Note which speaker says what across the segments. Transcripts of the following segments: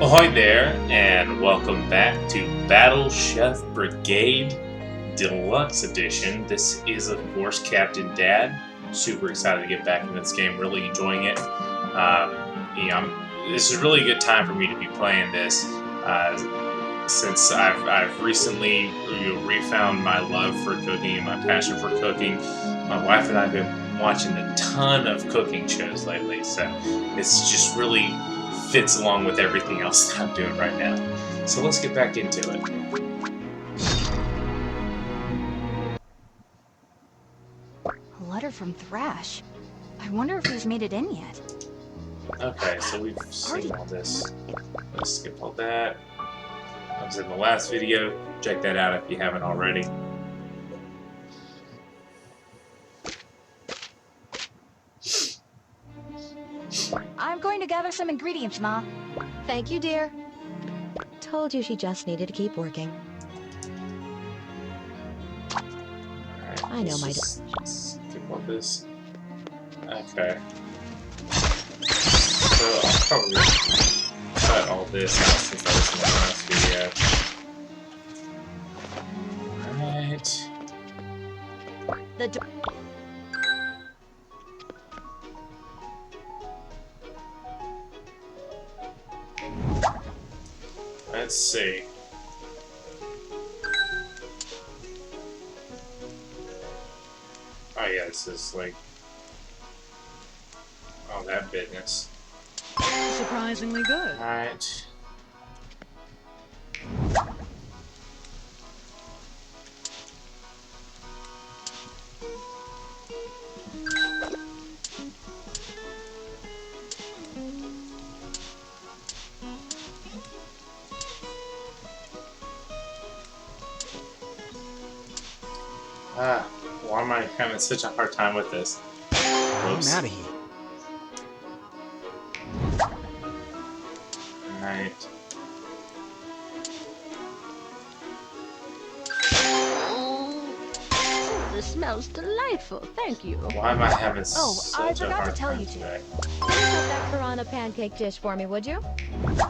Speaker 1: Ahoy there, and welcome back to Battle Chef Brigade Deluxe Edition. This is, of course, Captain Dad. Super excited to get back into this game, really enjoying it. This is a really good time for me to be playing this, since I've recently refound my love for cooking and my passion for cooking. My wife and I have been watching a ton of cooking shows lately, so it's just really fits along with everything else that I'm doing right now. So let's get back into it.
Speaker 2: A letter from Thrash. I wonder if he's made it in yet.
Speaker 1: Okay, so we've seen all this. Let's skip all that. I was in the last video. Check that out if you haven't already.
Speaker 2: I'm going to gather some ingredients, Ma.
Speaker 3: Thank you, dear. Told you she just needed to keep working.
Speaker 1: Alright,
Speaker 3: I know my
Speaker 1: skip all this. Okay. So I'll probably cut all this out since I was in the last video. Alright. Let's see. Oh yeah, this is like... oh, that business.
Speaker 4: Surprisingly good.
Speaker 1: Alright. Why am I having such a hard time with this?
Speaker 5: I'm out of here.
Speaker 1: Alright.
Speaker 4: This smells delightful. Thank you.
Speaker 1: Why am I having
Speaker 2: I
Speaker 1: such a
Speaker 2: forgot
Speaker 1: hard
Speaker 2: to tell
Speaker 1: time
Speaker 2: you two.
Speaker 1: today?
Speaker 3: Put that piranha pancake dish for me, would you?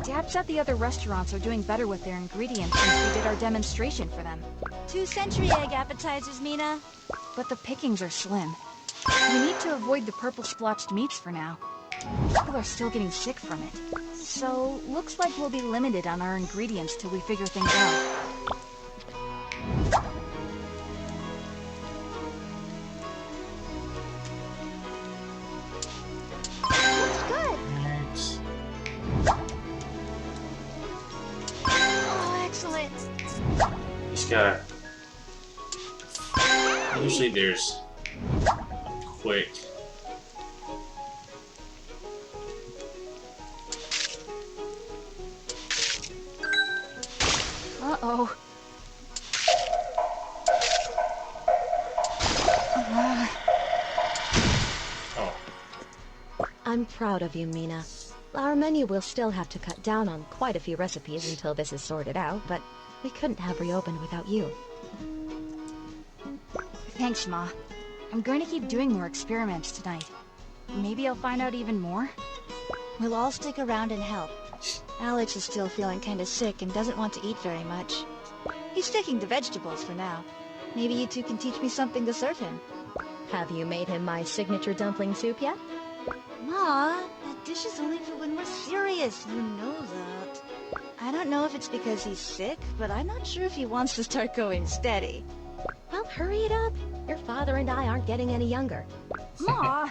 Speaker 2: Dad said the other restaurants are doing better with their ingredients since we did our demonstration for them.
Speaker 6: 2 century egg appetizers, Mina.
Speaker 2: But the pickings are slim. We need to avoid the purple splotched meats for now. People are still getting sick from it. So, looks like we'll be limited on our ingredients till we figure things out.
Speaker 6: Looks good.
Speaker 1: Alright.
Speaker 6: Oh, excellent.
Speaker 1: Just gotta... usually there's a quick...
Speaker 2: Uh-oh.
Speaker 1: oh.
Speaker 3: I'm proud of you, Mina. Our menu will still have to cut down on quite a few recipes until this is sorted out, but we couldn't have reopened without you.
Speaker 2: Thanks, Ma. I'm going to keep doing more experiments tonight. Maybe I'll find out even more.
Speaker 6: We'll all stick around and help. Alex is still feeling kinda sick and doesn't want to eat very much. He's sticking to vegetables for now. Maybe you two can teach me something to serve him.
Speaker 3: Have you made him my signature dumpling soup yet?
Speaker 6: Ma, that dish is only for when we're serious. You know that. I don't know if it's because he's sick, but I'm not sure if he wants to start going steady.
Speaker 3: Well, hurry it up. Your father and I aren't getting any younger.
Speaker 2: Ma!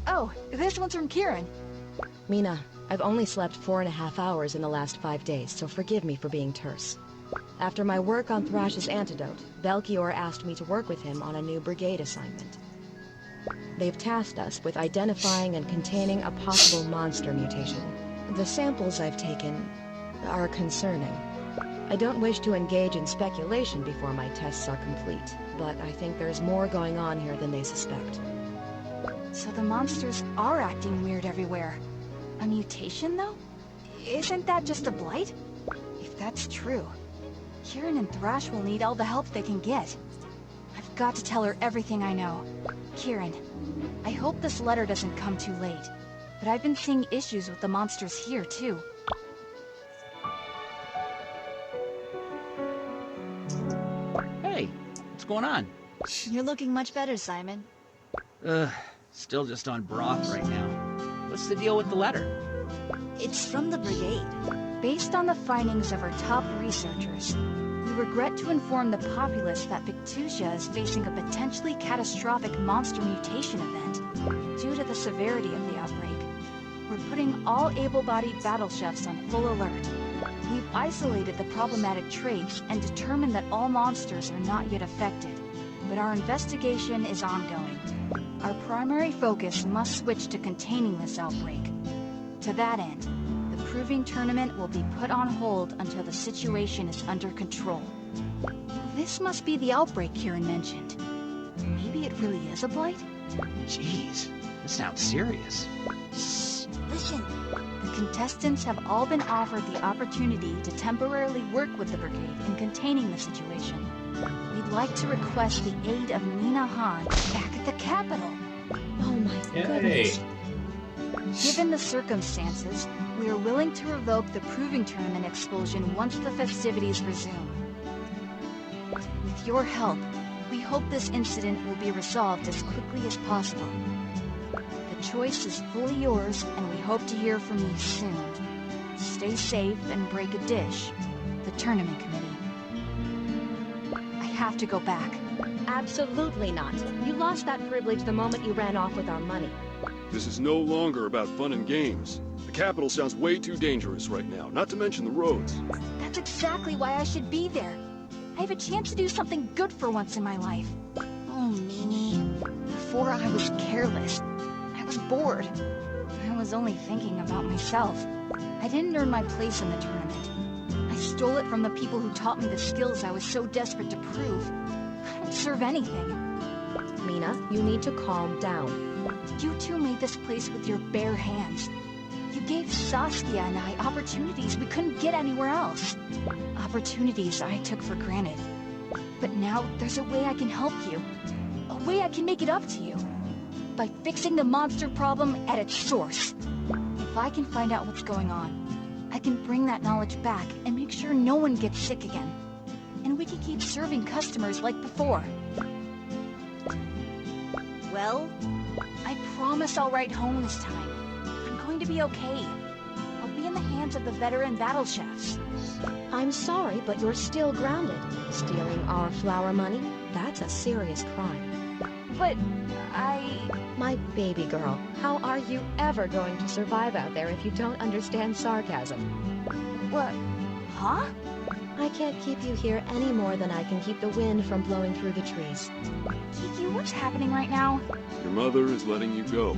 Speaker 2: Oh, this one's from Kieran.
Speaker 3: Mina, I've only slept 4.5 hours in the last 5 days, so forgive me for being terse. After my work on Thrash's antidote, Belchior asked me to work with him on a new Brigade assignment. They've tasked us with identifying and containing a possible monster mutation. The samples I've taken are concerning. I don't wish to engage in speculation before my tests are complete, but I think there's more going on here than they suspect.
Speaker 2: So the monsters are acting weird everywhere. A mutation, though? Isn't that just a blight? If that's true, Kieran and Thrash will need all the help they can get. I've got to tell her everything I know. Kieran, I hope this letter doesn't come too late, but I've been seeing issues with the monsters here, too.
Speaker 5: Hey, what's going on?
Speaker 6: You're looking much better, Simon.
Speaker 5: Ugh, still just on broth right now. What's the deal with the letter?
Speaker 6: It's from the Brigade.
Speaker 2: Based on the findings of our top researchers, we regret to inform the populace that Pictusia is facing a potentially catastrophic monster mutation event due to the severity of the outbreak. We're putting all able-bodied battle chefs on full alert. We've isolated the problematic traits and determined that all monsters are not yet affected, but our investigation is ongoing. Our primary focus must switch to containing this outbreak. To that end, the Proving Tournament will be put on hold until the situation is under control. This must be the outbreak Kieran mentioned. Maybe it really is a blight?
Speaker 5: Jeez, this sounds serious.
Speaker 6: Shh, listen.
Speaker 2: The contestants have all been offered the opportunity to temporarily work with the Brigade in containing the situation. We'd like to request the aid of Nina Han back at the capital.
Speaker 3: Oh my
Speaker 1: Yay.
Speaker 3: goodness.
Speaker 2: Given the circumstances, we are willing to revoke the Proving Tournament expulsion once the festivities resume. With your help, we hope this incident will be resolved as quickly as possible. The choice is fully yours, and we hope to hear from you soon. Stay safe and break a dish. The Tournament Committee. I have to go back.
Speaker 3: Absolutely not. You lost that privilege the moment you ran off with our money.
Speaker 7: This is no longer about fun and games. The capital sounds way too dangerous right now, not to mention the roads.
Speaker 2: That's exactly why I should be there. I have a chance to do something good for once in my life.
Speaker 6: Oh, Mimi.
Speaker 2: Before I was careless. I was bored. I was only thinking about myself. I didn't earn my place in the tournament. I stole it from the people who taught me the skills I was so desperate to prove. I don't deserve anything.
Speaker 3: Mina, you need to calm down.
Speaker 2: You two made this place with your bare hands. You gave Saskia and I opportunities we couldn't get anywhere else. Opportunities I took for granted. But now there's a way I can help you. A way I can make it up to you. By fixing the monster problem at its source. If I can find out what's going on, I can bring that knowledge back and make sure no one gets sick again. And we can keep serving customers like before.
Speaker 6: Well,
Speaker 2: I promise I'll write home this time. I'm going to be okay. I'll be in the hands of the veteran battle chefs.
Speaker 3: I'm sorry, but you're still grounded. Stealing our flower money? That's a serious crime.
Speaker 2: But
Speaker 3: My baby girl, how are you ever going to survive out there if you don't understand sarcasm?
Speaker 2: What? Huh?
Speaker 3: I can't keep you here any more than I can keep the wind from blowing through the trees.
Speaker 2: Kiki, what's happening right now?
Speaker 7: Your mother is letting you go.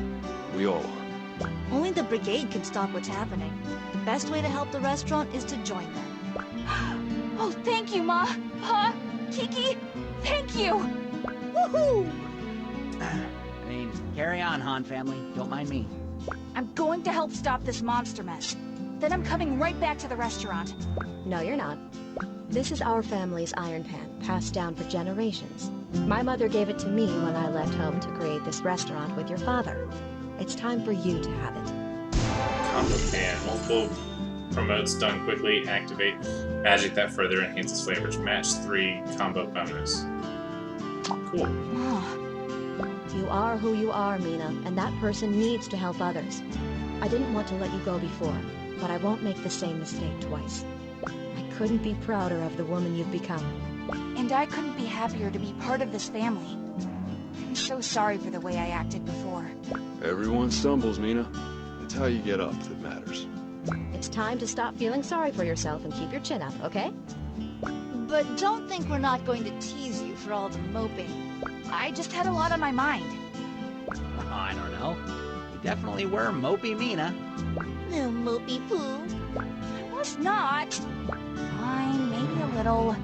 Speaker 7: We all are.
Speaker 6: only the Brigade can stop what's happening. The best way to help the restaurant is to join them.
Speaker 2: Oh, thank you, Ma. Pa, Kiki, thank you.
Speaker 6: Woohoo!
Speaker 5: I mean, carry on, Han family. Don't mind me.
Speaker 2: I'm going to help stop this monster mess. Then I'm coming right back to the restaurant.
Speaker 3: No, you're not. This is our family's iron pan, passed down for generations. My mother gave it to me when I left home to create this restaurant with your father. It's time for you to have it.
Speaker 1: Combo pan. Multiple promotes done quickly. Activate magic that further enhances flavors. Match 3 combo bonus. Cool.
Speaker 2: Oh,
Speaker 3: You are who you are, Mina, and that person needs to help others. I didn't want to let you go before, but I won't make the same mistake twice. I couldn't be prouder of the woman you've become.
Speaker 2: and I couldn't be happier to be part of this family. I'm so sorry for the way I acted before.
Speaker 7: Everyone stumbles, Mina. It's how you get up that matters.
Speaker 3: It's time to stop feeling sorry for yourself and keep your chin up, okay?
Speaker 6: But don't think we're not going to tease you for all the moping.
Speaker 2: I just had a lot on my mind.
Speaker 5: Oh, I don't know. You definitely were mopey Mina.
Speaker 6: Little mopey poo.
Speaker 2: I was not. Fine, maybe a little.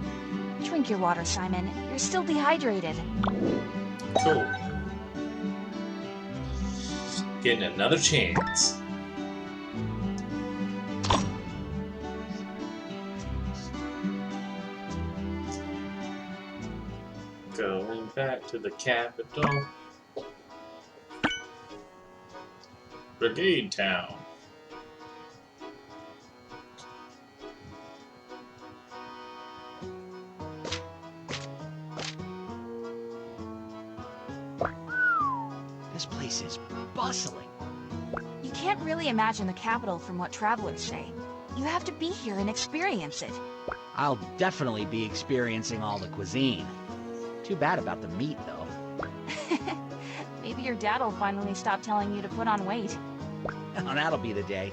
Speaker 2: Drink your water, Simon. You're still dehydrated.
Speaker 1: Cool. Getting another chance. Going back to the capital. Brigade Town.
Speaker 5: This place is bustling.
Speaker 2: You can't really imagine the capital from what travelers say. You have to be here and experience it.
Speaker 5: I'll definitely be experiencing all the cuisine. Too bad about the meat, though.
Speaker 2: Maybe your dad will finally stop telling you to put on weight.
Speaker 5: Oh, that'll be the day.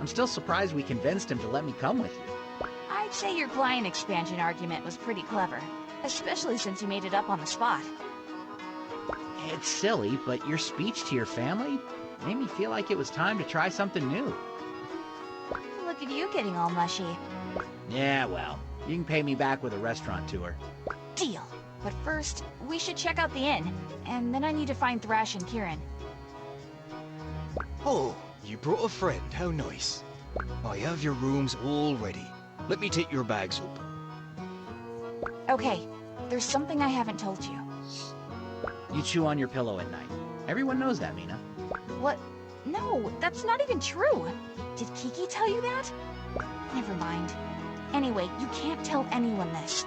Speaker 5: I'm still surprised we convinced him to let me come with you.
Speaker 2: I'd say your client expansion argument was pretty clever, especially since you made it up on the spot.
Speaker 5: It's silly, but your speech to your family made me feel like it was time to try something new.
Speaker 2: Look at you getting all mushy.
Speaker 5: Yeah, well, you can pay me back with a restaurant tour.
Speaker 2: Deal. But first, we should check out the inn, and then I need to find Thrash and Kieran.
Speaker 8: Oh, you brought a friend, how nice. I have your rooms all ready. Let me take your bags up.
Speaker 2: Okay, there's something I haven't told you.
Speaker 5: You chew on your pillow at night. Everyone knows that, Mina.
Speaker 2: What? No, that's not even true. Did Kiki tell you that? Never mind. Anyway, you can't tell anyone this.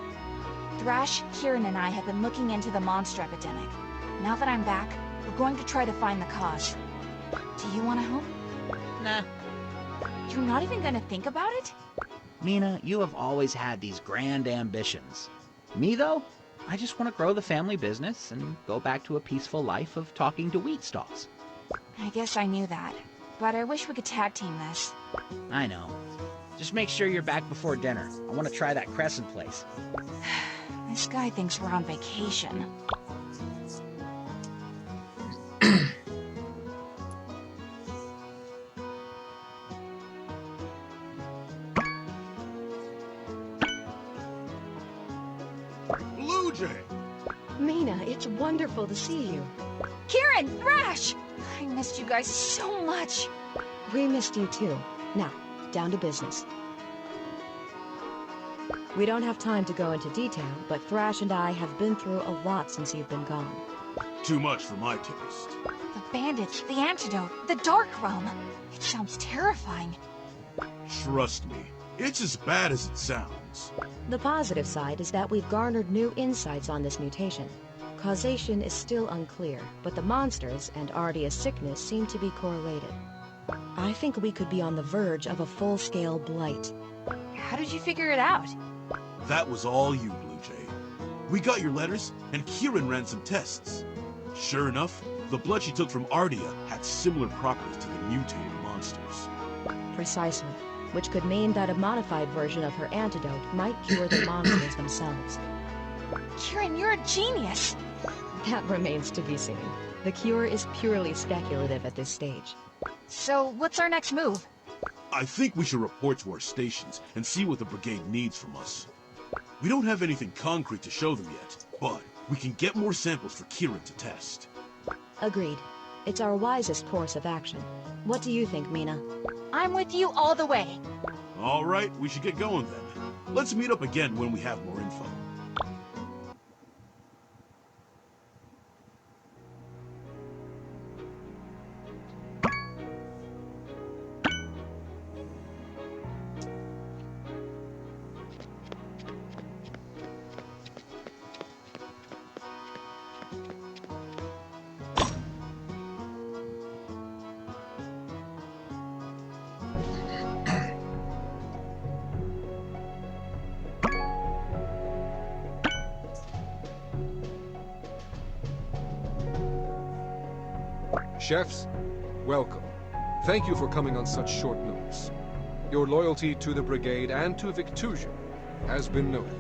Speaker 2: Thrash, Kieran, and I have been looking into the monster epidemic. Now that I'm back, we're going to try to find the cause. Do you want to help?
Speaker 5: Nah.
Speaker 2: You're not even going to think about it?
Speaker 5: Mina, you have always had these grand ambitions. Me, though? I just want to grow the family business and go back to a peaceful life of talking to wheat stalls.
Speaker 2: I guess I knew that, but I wish we could tag team this.
Speaker 5: I know. Just make sure you're back before dinner. I want to try that Crescent place.
Speaker 2: This guy thinks we're on vacation.
Speaker 7: Blue Jay!
Speaker 3: Mina, it's wonderful to see you.
Speaker 2: Kieran! Thrash! I missed you guys so much.
Speaker 3: We missed you too. Now, down to business. We don't have time to go into detail, but Thrash and I have been through a lot since you've been gone.
Speaker 7: Too much for my taste.
Speaker 2: The bandits, the antidote, the dark realm. It sounds terrifying.
Speaker 7: Trust me, it's as bad as it sounds.
Speaker 3: The positive side is that we've garnered new insights on this mutation. Causation is still unclear, but the monsters and Ardia's sickness seem to be correlated. I think we could be on the verge of a full-scale blight.
Speaker 2: How did you figure it out?
Speaker 7: That was all you, Blue Jay. We got your letters, and Kieran ran some tests. Sure enough, the blood she took from Ardia had similar properties to the mutated monsters.
Speaker 3: Precisely. Which could mean that a modified version of her antidote might cure the monsters themselves.
Speaker 2: Kieran, you're a genius.
Speaker 3: That remains to be seen. The cure is purely speculative at this stage.
Speaker 2: So, what's our next move?
Speaker 7: I think we should report to our stations and see what the Brigade needs from us. We don't have anything concrete to show them yet, but we can get more samples for Kieran to test.
Speaker 3: Agreed. It's our wisest course of action. What do you think, Mina?
Speaker 2: I'm with you all the way.
Speaker 7: All right, we should get going then. Let's meet up again when we have more info.
Speaker 9: Chefs, welcome. Thank you for coming on such short notice. Your loyalty to the Brigade and to Victusia has been noted.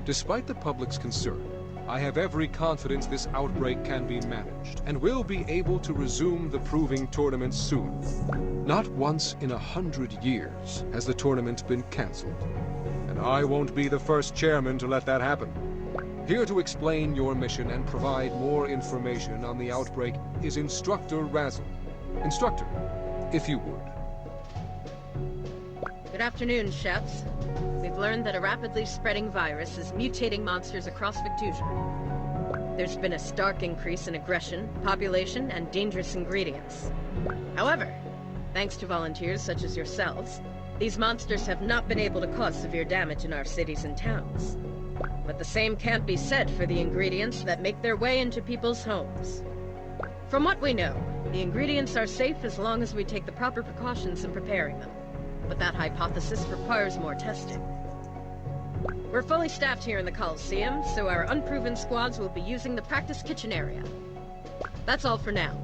Speaker 9: Despite the public's concern, I have every confidence this outbreak can be managed, and will be able to resume the proving tournament soon. Not once in 100 years has the tournament been cancelled, and I won't be the first chairman to let that happen. Here to explain your mission and provide more information on the outbreak is Instructor Razzle. Instructor, if you would.
Speaker 10: Good afternoon, chefs. We've learned that a rapidly spreading virus is mutating monsters across Victusia. there's been a stark increase in aggression, population, and dangerous ingredients. However, thanks to volunteers such as yourselves, these monsters have not been able to cause severe damage in our cities and towns. But the same can't be said for the ingredients that make their way into people's homes. From what we know, the ingredients are safe as long as we take the proper precautions in preparing them. But that hypothesis requires more testing. We're fully staffed here in the Coliseum, so our unproven squads will be using the practice kitchen area. That's all for now.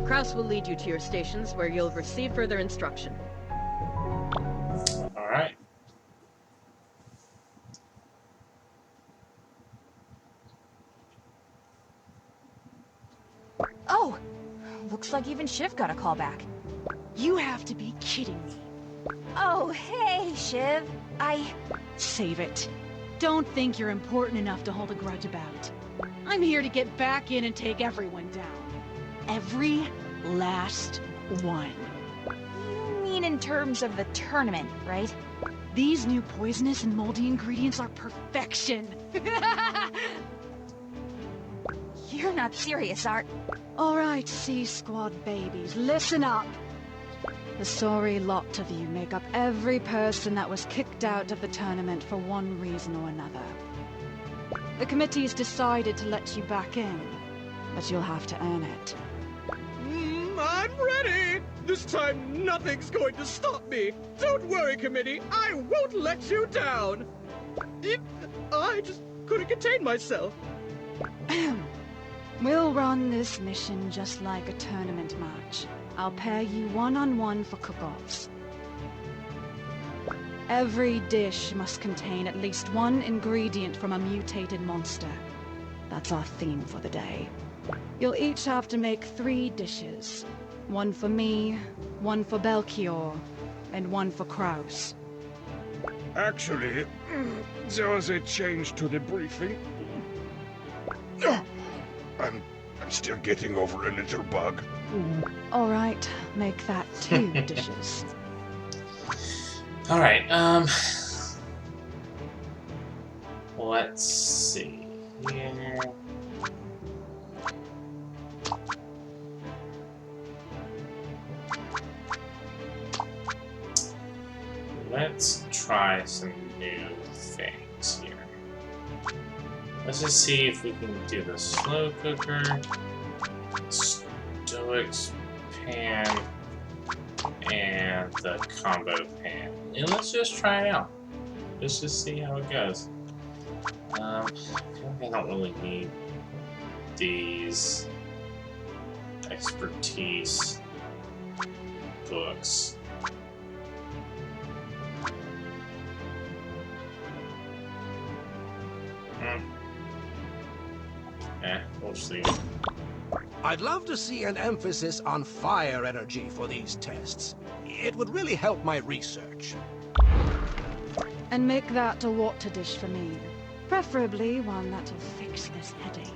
Speaker 10: Kraus will lead you to your stations where you'll receive further instruction.
Speaker 1: Alright.
Speaker 2: Oh! Looks like even Shiv got a call back.
Speaker 4: You have to be kidding me.
Speaker 2: Oh, hey, Shiv.
Speaker 4: Save it. Don't think you're important enough to hold a grudge about. I'm here to get back in and take everyone down. Every last one.
Speaker 2: You mean in terms of the tournament, right?
Speaker 4: These new poisonous and moldy ingredients are perfection.
Speaker 2: You're not serious, Art.
Speaker 4: All right, C-Squad babies, listen up. The sorry lot of you make up every person that was kicked out of the tournament for one reason or another. The committee's decided to let you back in, but you'll have to earn it.
Speaker 8: I'm ready! This time nothing's going to stop me! Don't worry, committee, I won't let you down! I just couldn't contain myself.
Speaker 4: We'll run this mission just like a tournament match. I'll pair you one-on-one for cook-offs. Every dish must contain at least one ingredient from a mutated monster. That's our theme for the day. You'll each have to make 3 dishes. One for me, one for Belchior, and one for Kraus.
Speaker 11: Actually, there was a change to the briefing. I'm still getting over a little bug.
Speaker 4: All right, make that 2 dishes.
Speaker 1: Alright, let's see here. Let's try some new things here. Let's just see if we can do the slow cooker, Stoics pan, and the combo pan. And let's just try it out. Let's just see how it goes. I feel like I don't really need these expertise books. We'll see.
Speaker 12: I'd love to see an emphasis on fire energy for these tests. It would really help my research.
Speaker 4: And make that a water dish for me. Preferably one that'll fix this headache.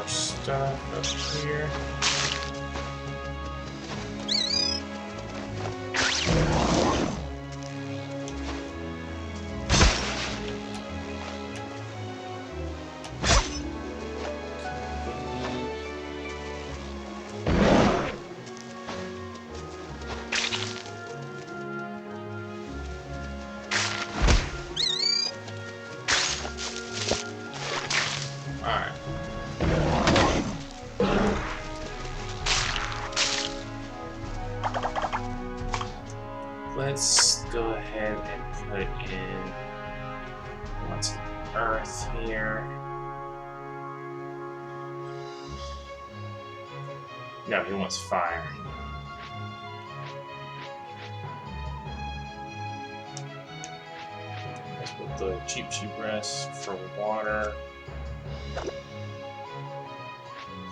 Speaker 1: Stuff up here. Let's go ahead and put in lots of earth here. No, he wants fire. Let's put the cheap rest for water. A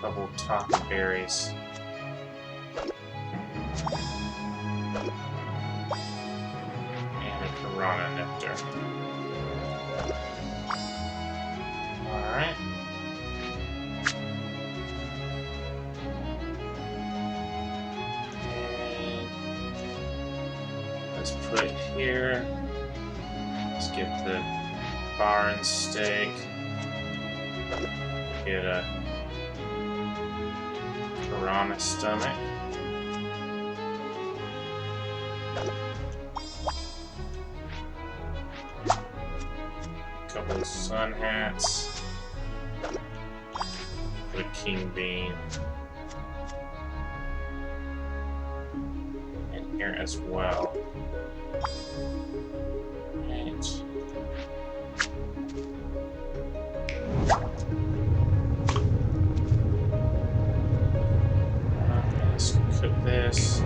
Speaker 1: couple taco berries. And a piranha nectar. Alright. Let's put here. Let's get the bar and steak. Get a piranha stomach. Couple of sun hats. Put a king bean. And here as well. Right. Let's cook this.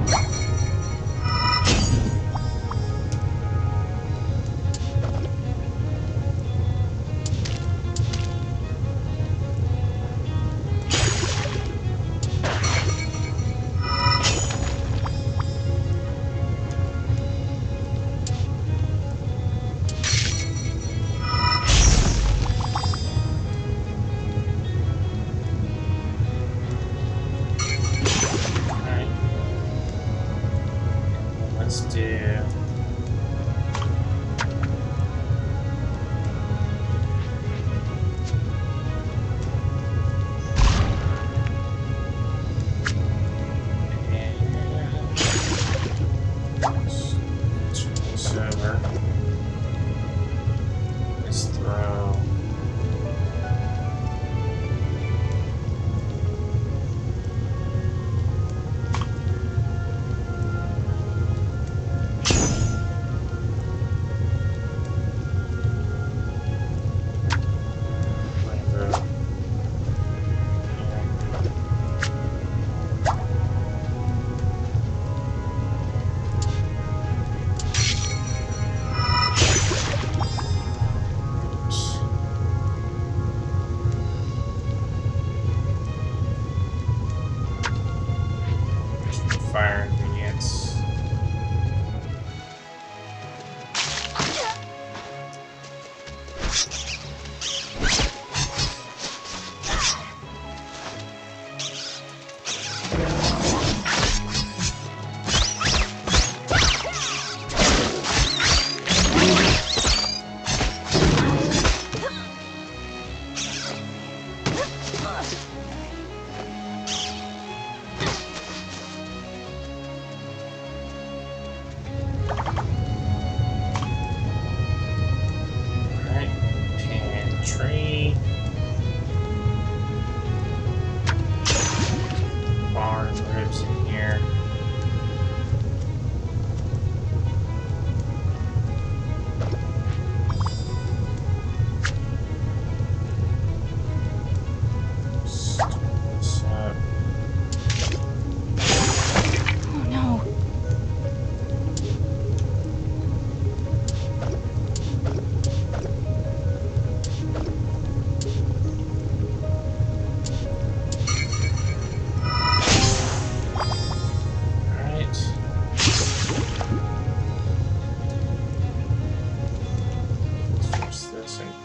Speaker 1: Let's do... Turn this over. Let's throw... fire ingredients.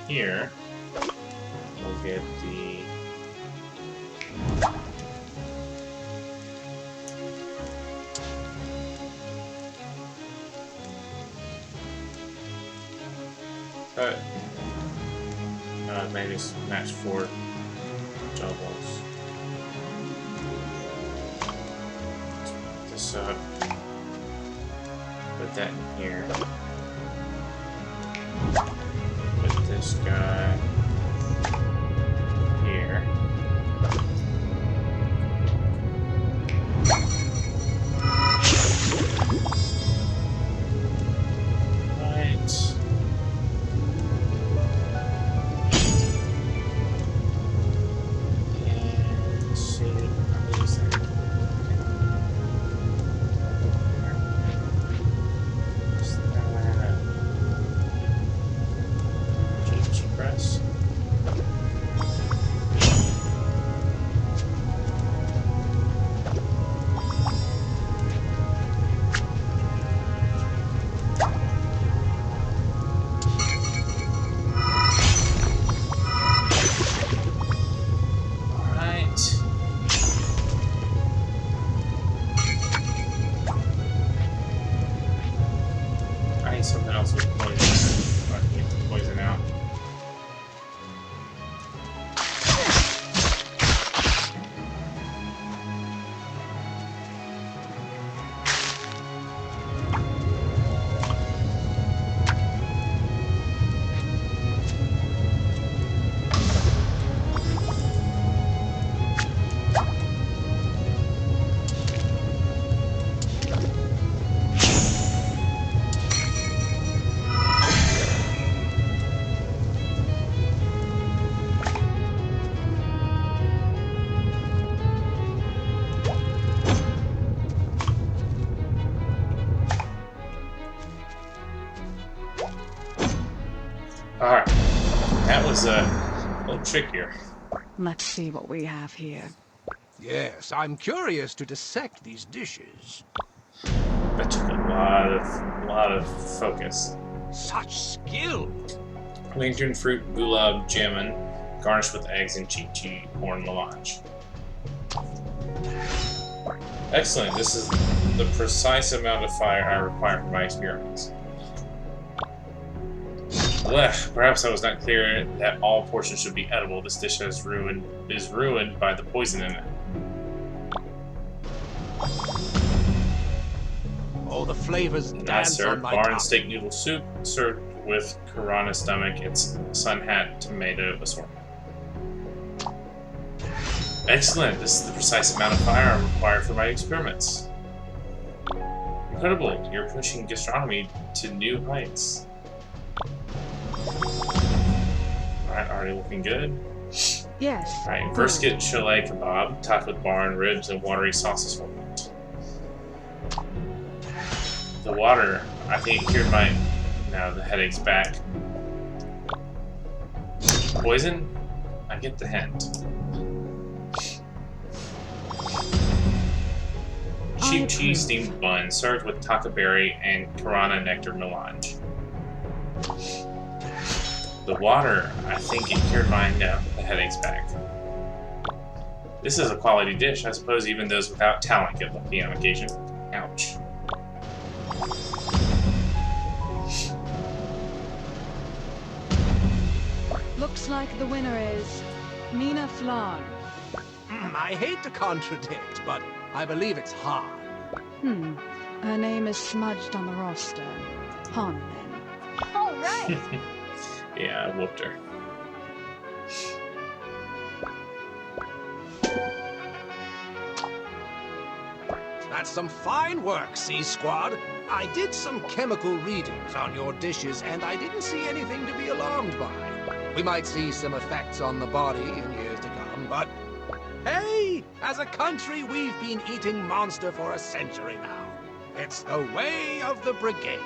Speaker 1: Here, we'll get the maybe match 4 doubles. Put this up. Put that in here. Put this guy here. Right. And let's see how many is that? is a little trickier.
Speaker 4: Let's see what we have here.
Speaker 12: Yes, I'm curious to dissect these dishes.
Speaker 1: That took a lot of focus.
Speaker 12: Such skill!
Speaker 1: Lantern fruit gulab jamun, garnished with eggs and chi corn melange. Excellent. This is the precise amount of fire I require for my experiments. Blech, perhaps I was not clear that all portions should be edible. This dish is ruined by the poison in it.
Speaker 12: Oh, the flavors
Speaker 1: Not
Speaker 12: dance on
Speaker 1: served.
Speaker 12: my
Speaker 1: Bar and
Speaker 12: tongue.
Speaker 1: steak noodle soup, served with Corona stomach, its sun hat tomato assortment. Excellent. This is the precise amount of fire I require for my experiments. Incredible. You're pushing gastronomy to new heights. Alright, already looking good.
Speaker 4: Yes.
Speaker 1: Alright, brisket chile kebab, topped with barn ribs and watery sauce assortment. The water, I think, cured my... Now the headache's back. Poison? I get the hint. Cheap cheese steamed bun, served with tacaberry and Corona nectar melange. The water, I think it cured mine. No, the headache's back. This is a quality dish. I suppose even those without talent get lucky on occasion. Ouch.
Speaker 4: Looks like the winner is Mina Flan.
Speaker 12: I hate to contradict, but I believe it's Han.
Speaker 4: Her name is smudged on the roster. Han, then.
Speaker 6: All right.
Speaker 1: Yeah, I whooped her.
Speaker 12: That's some fine work, C-Squad. I did some chemical readings on your dishes, and I didn't see anything to be alarmed by. We might see some effects on the body in years to come, but... Hey! As a country, we've been eating monster for a century now. It's the way of the Brigade.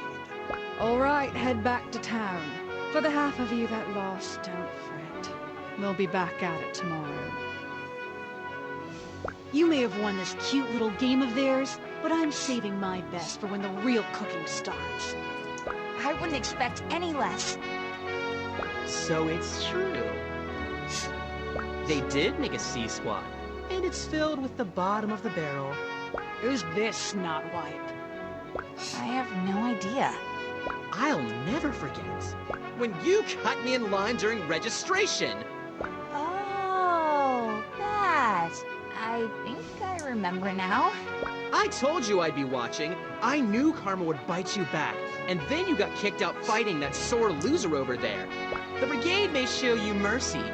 Speaker 4: All right, head back to town. For the half of you that lost, don't fret. We'll be back at it tomorrow. You may have won this cute little game of theirs, but I'm saving my best for when the real cooking starts.
Speaker 2: I wouldn't expect any less.
Speaker 13: So it's true. They did make a sea squad, and it's filled with the bottom of the barrel.
Speaker 4: Who's this snot wipe?
Speaker 2: I have no idea.
Speaker 13: I'll never forget when you cut me in line during registration.
Speaker 2: Oh, that. I think I remember now.
Speaker 13: I told you I'd be watching. I knew karma would bite you back, and then you got kicked out fighting that sore loser over there. The Brigade may show you mercy,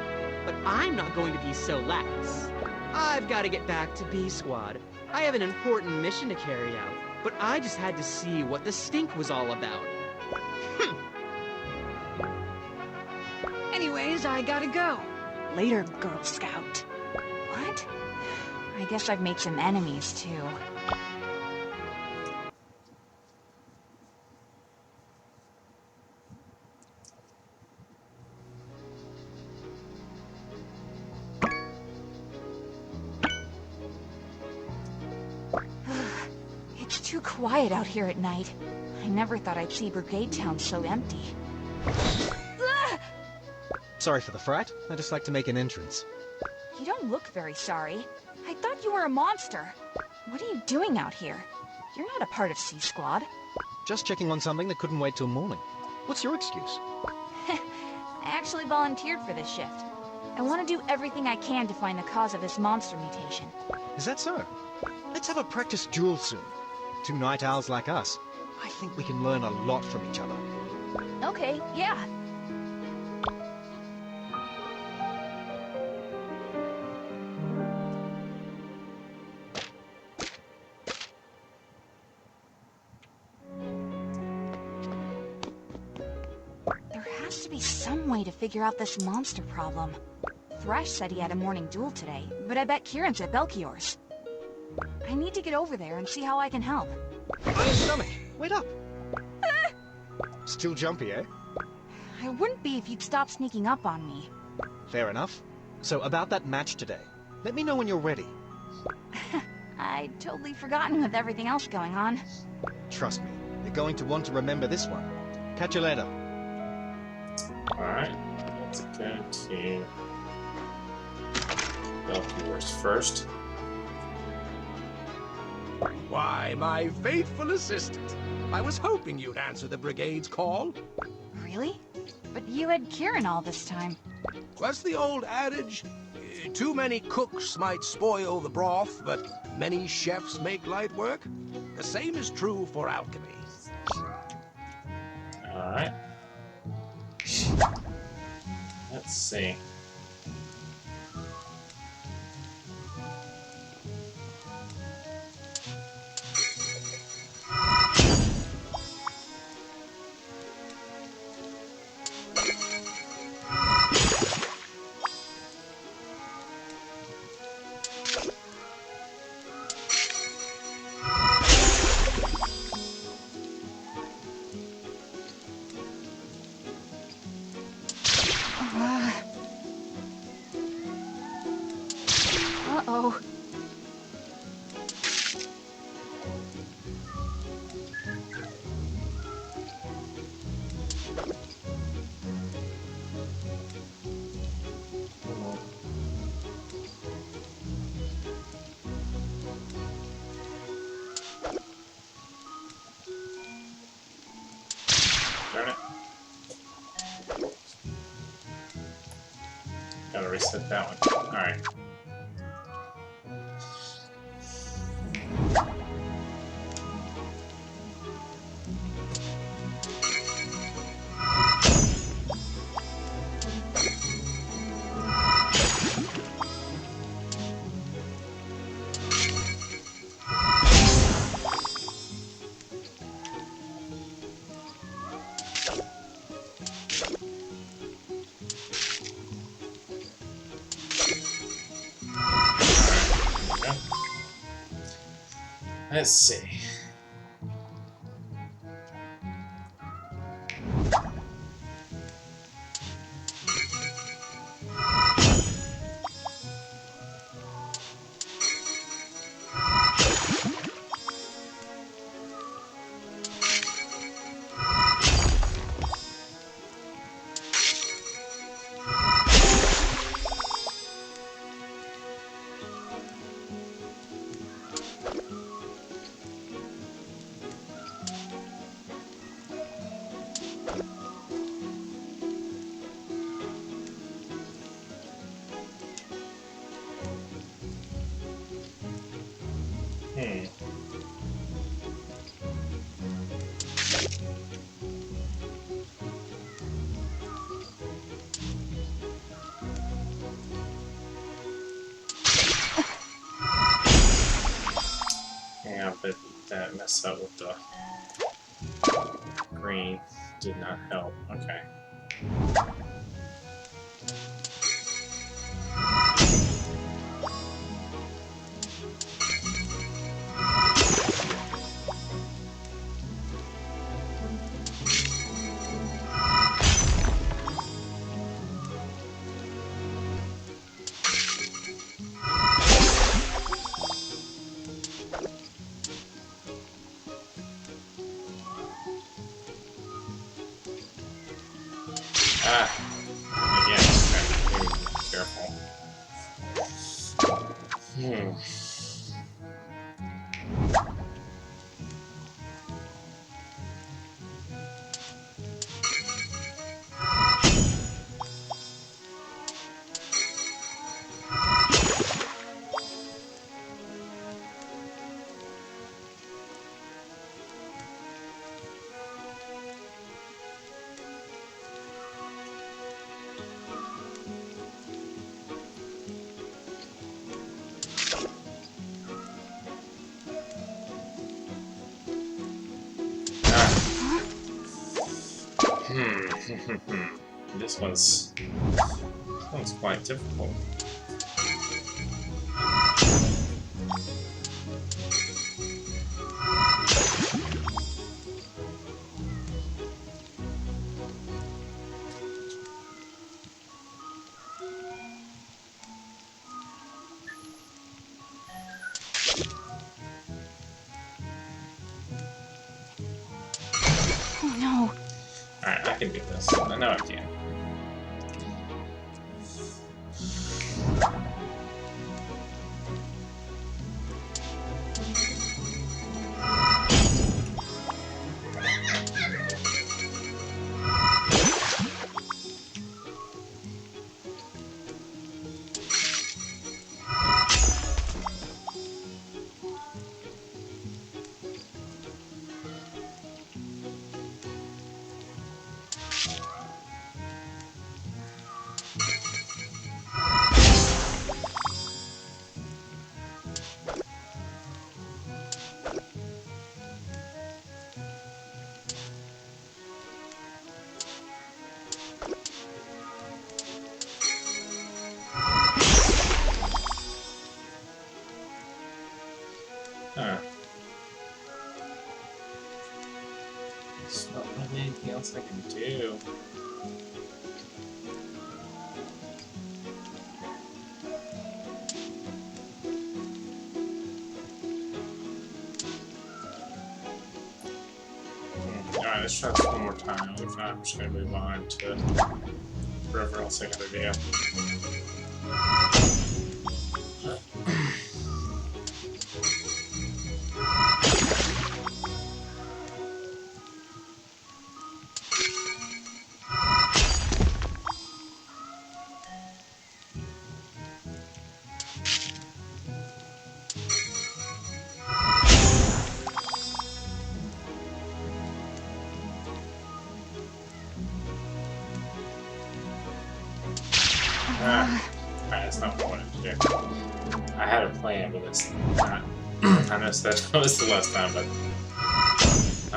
Speaker 13: but I'm not going to be so lax. I've got to get back to B Squad. I have an important mission to carry out, but I just had to see what the stink was all about.
Speaker 4: Anyways, I gotta go. Later, Girl Scout.
Speaker 2: What? I guess I've made some enemies, too. It's too quiet out here at night. I never thought I'd see Brigade Town so empty.
Speaker 14: Sorry for the fright. I just like to make an entrance.
Speaker 2: You don't look very sorry. I thought you were a monster. What are you doing out here? You're not a part of C Squad.
Speaker 14: Just checking on something that couldn't wait till morning. What's your excuse?
Speaker 2: I actually volunteered for this shift. I want to do everything I can to find the cause of this monster mutation.
Speaker 14: Is that so? Let's have a practice duel soon. Two night owls like us. I think we can learn a lot from each other.
Speaker 2: Okay, yeah. There has to be some way to figure out this monster problem. Thrash said he had a morning duel today, but I bet Kieran's at Belchior's. I need to get over there and see how I can help.
Speaker 14: My stomach! Wait up! Still jumpy, eh?
Speaker 2: I wouldn't be if you'd stop sneaking up on me.
Speaker 14: Fair enough. So about that match today, let me know when you're ready.
Speaker 2: I'd totally forgotten with everything else going on.
Speaker 14: Trust me, you're going to want to remember this one. Catch you later.
Speaker 1: Alright, let's go to Belfield's first.
Speaker 12: Why, my faithful assistant. I was hoping you'd answer the Brigade's call.
Speaker 2: Really? But you had Kieran all this time.
Speaker 12: What's the old adage? Too many cooks might spoil the broth, but many chefs make light work. The same is true for alchemy.
Speaker 1: Alright. Let's see.
Speaker 2: Uh-oh.
Speaker 1: Darn it. Gotta reset that one. Alright. Let's see. Yeah, but that mess up with the green did not help. Okay. Again, careful. This one's quite difficult. I can do this. I know I can. Huh. There's not really anything else I can do. Alright, let's try this one more time. If not, I'm just gonna move on to whatever else I gotta do. Alright, that's not what I wanted to do. I had a plan, but it's not. I noticed that was the last time, but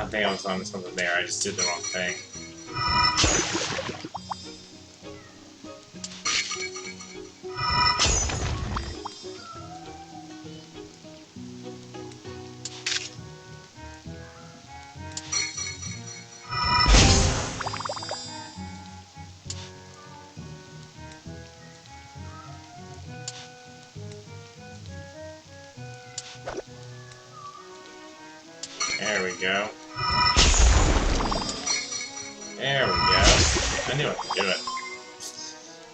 Speaker 1: I think I was on something there. I just did the wrong thing. There we go. There we go. I knew I could do it.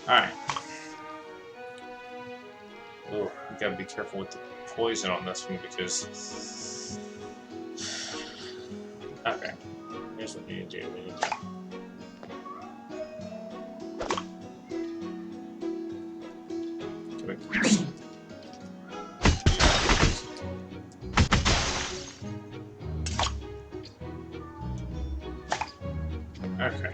Speaker 1: Alright. Oh, you gotta be careful with the poison on this one because... Okay. Here's what we need to do. We need to... Okay.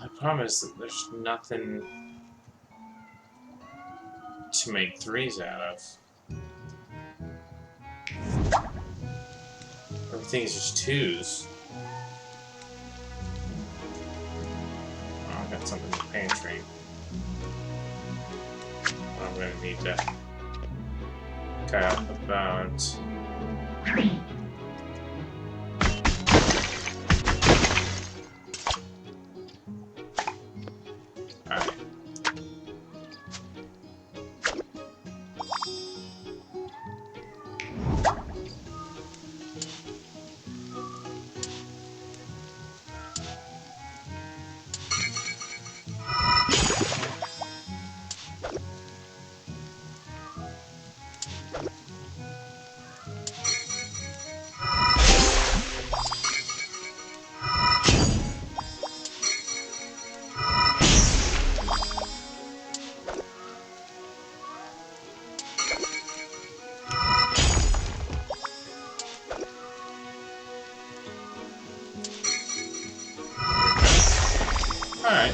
Speaker 1: I promise that there's nothing to make threes out of. Everything's just twos. Oh, I've got something in the pantry. I'm gonna need to cut out about... Alright. Alright.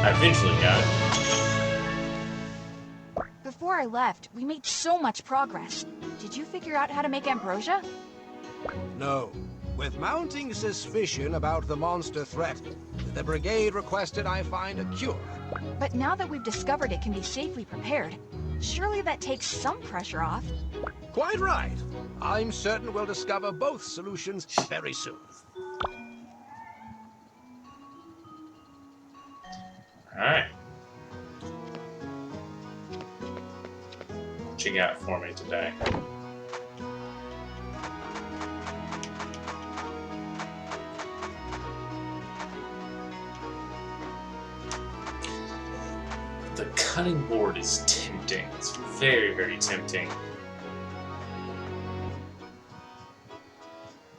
Speaker 1: I eventually got it.
Speaker 2: Before I left, we made so much progress. Did you figure out how to make ambrosia?
Speaker 12: No. With mounting suspicion about the monster threat, the Brigade requested I find a cure.
Speaker 2: But now that we've discovered it can be safely prepared, surely that takes some pressure off.
Speaker 12: Quite right. I'm certain we'll discover both solutions very soon.
Speaker 1: Alright. What you got for me today? The cutting board is tempting. It's very, very tempting.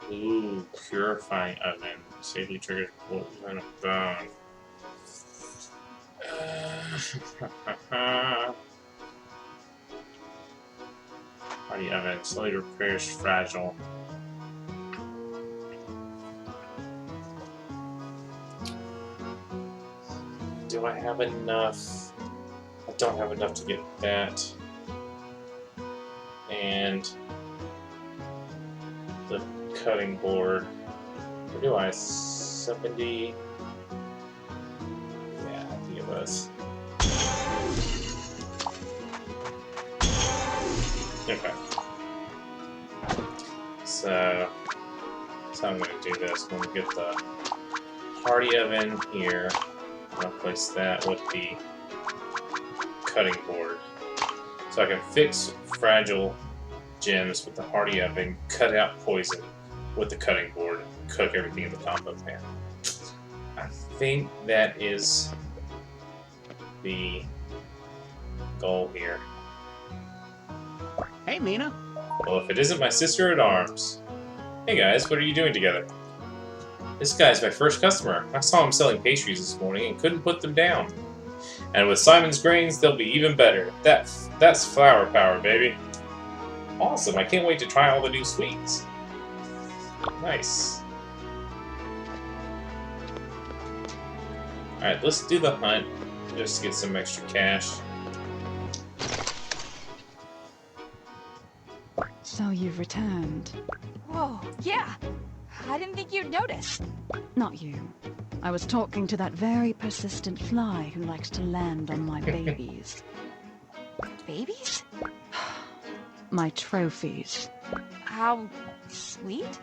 Speaker 1: Ooh, purifying oven. Safely triggers bolts and a bone. Hardy oven. Slowly repairs fragile. Do I have enough? I don't have enough to get that. And the cutting board. What do I? 70? Yeah, I think it was. Okay. So I'm going to do this. I'm going to get the Hardy oven here. I'm going to place that with the cutting board. So I can fix fragile gems with the Hardy oven, cut out poison with the cutting board, and cook everything in the combo pan. I think that is the goal here.
Speaker 5: Hey, Mina.
Speaker 1: Well, if it isn't my sister-at-arms. Hey guys, what are you doing together? This guy's my first customer. I saw him selling pastries this morning and couldn't put them down. And with Simon's grains, they'll be even better. That's flour power, baby. Awesome, I can't wait to try all the new sweets. Nice. Alright, let's do the hunt just to get some extra cash.
Speaker 4: So you've returned.
Speaker 2: Whoa, yeah. I didn't think you'd notice.
Speaker 4: Not you. I was talking to that very persistent fly who likes to land on my babies.
Speaker 2: Babies?
Speaker 4: My trophies.
Speaker 2: How sweet?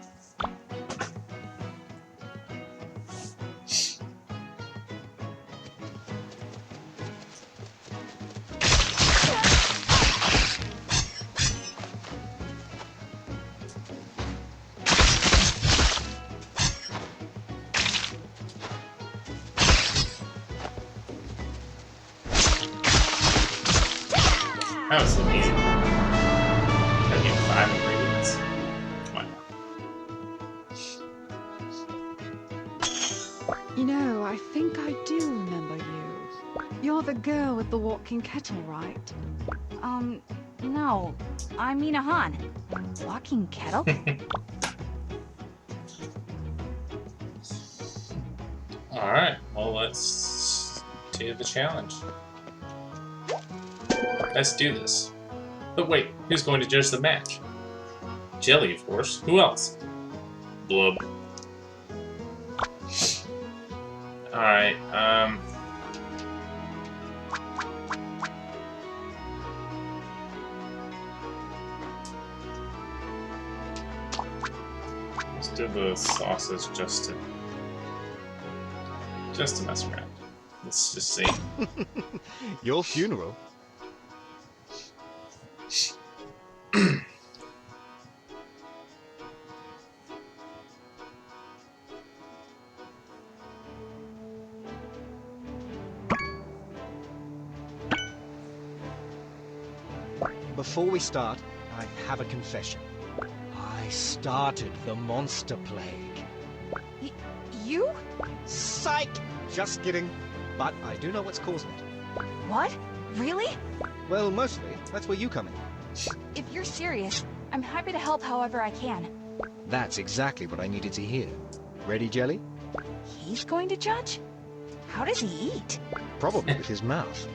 Speaker 1: That was so easy. Gotta get 5 ingredients. Come on.
Speaker 4: You know, I think I do remember you. You're the girl with the walking kettle, right?
Speaker 2: No. I'm Mina Han. Walking kettle?
Speaker 1: Alright, well let's do the challenge. Let's do this. But wait, who's going to judge the match? Jelly, of course. Who else? Blub. Alright, let's do the sausage just to mess around. Let's just see.
Speaker 14: Your funeral? Before we start, I have a confession. I started the monster plague.
Speaker 2: You?
Speaker 14: Psych! Just kidding. But I do know what's causing it.
Speaker 2: What? Really?
Speaker 14: Well, mostly. That's where you come in.
Speaker 2: If you're serious, I'm happy to help however I can.
Speaker 14: That's exactly what I needed to hear. Ready, Jelly?
Speaker 2: He's going to judge? How does he eat?
Speaker 14: Probably with his mouth.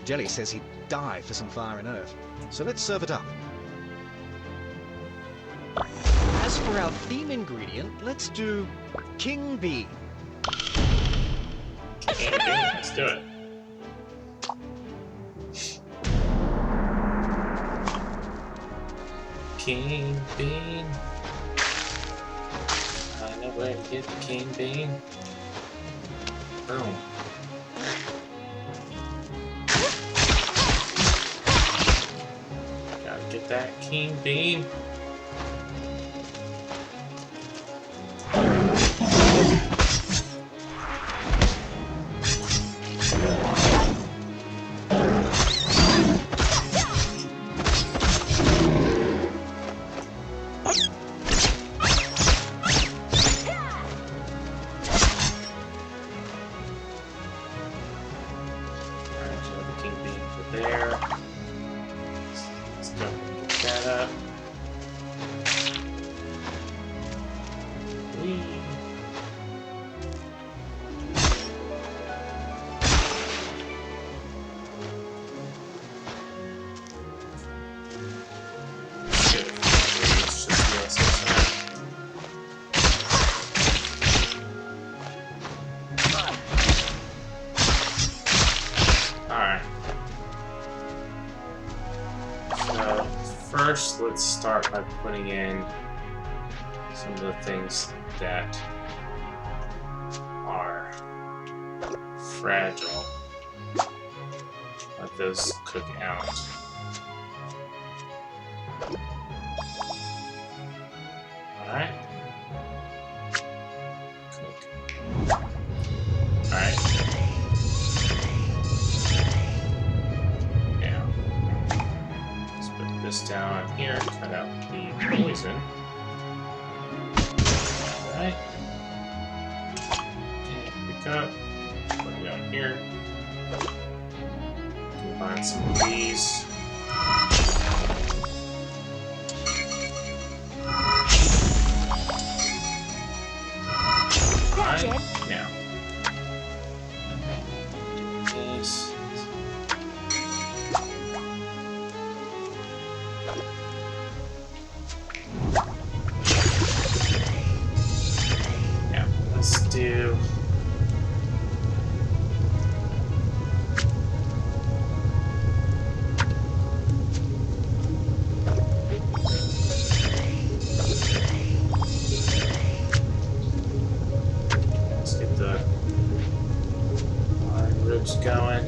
Speaker 14: Jelly says he'd die for some fire and earth. So let's serve it up. As for our theme ingredient, let's do King Bee.
Speaker 1: King Bee, let's do it. King Bean. I know where to get the King Bean. Boom. Get that king bean. First, let's start by putting in some of the things that are fragile. Let those cook out. Alright. Cook. Alright. This down here, cut out the poison. Alright. Pick up, put it down here. Combine some of these. Alright, now. This. Do let's get the ribs going.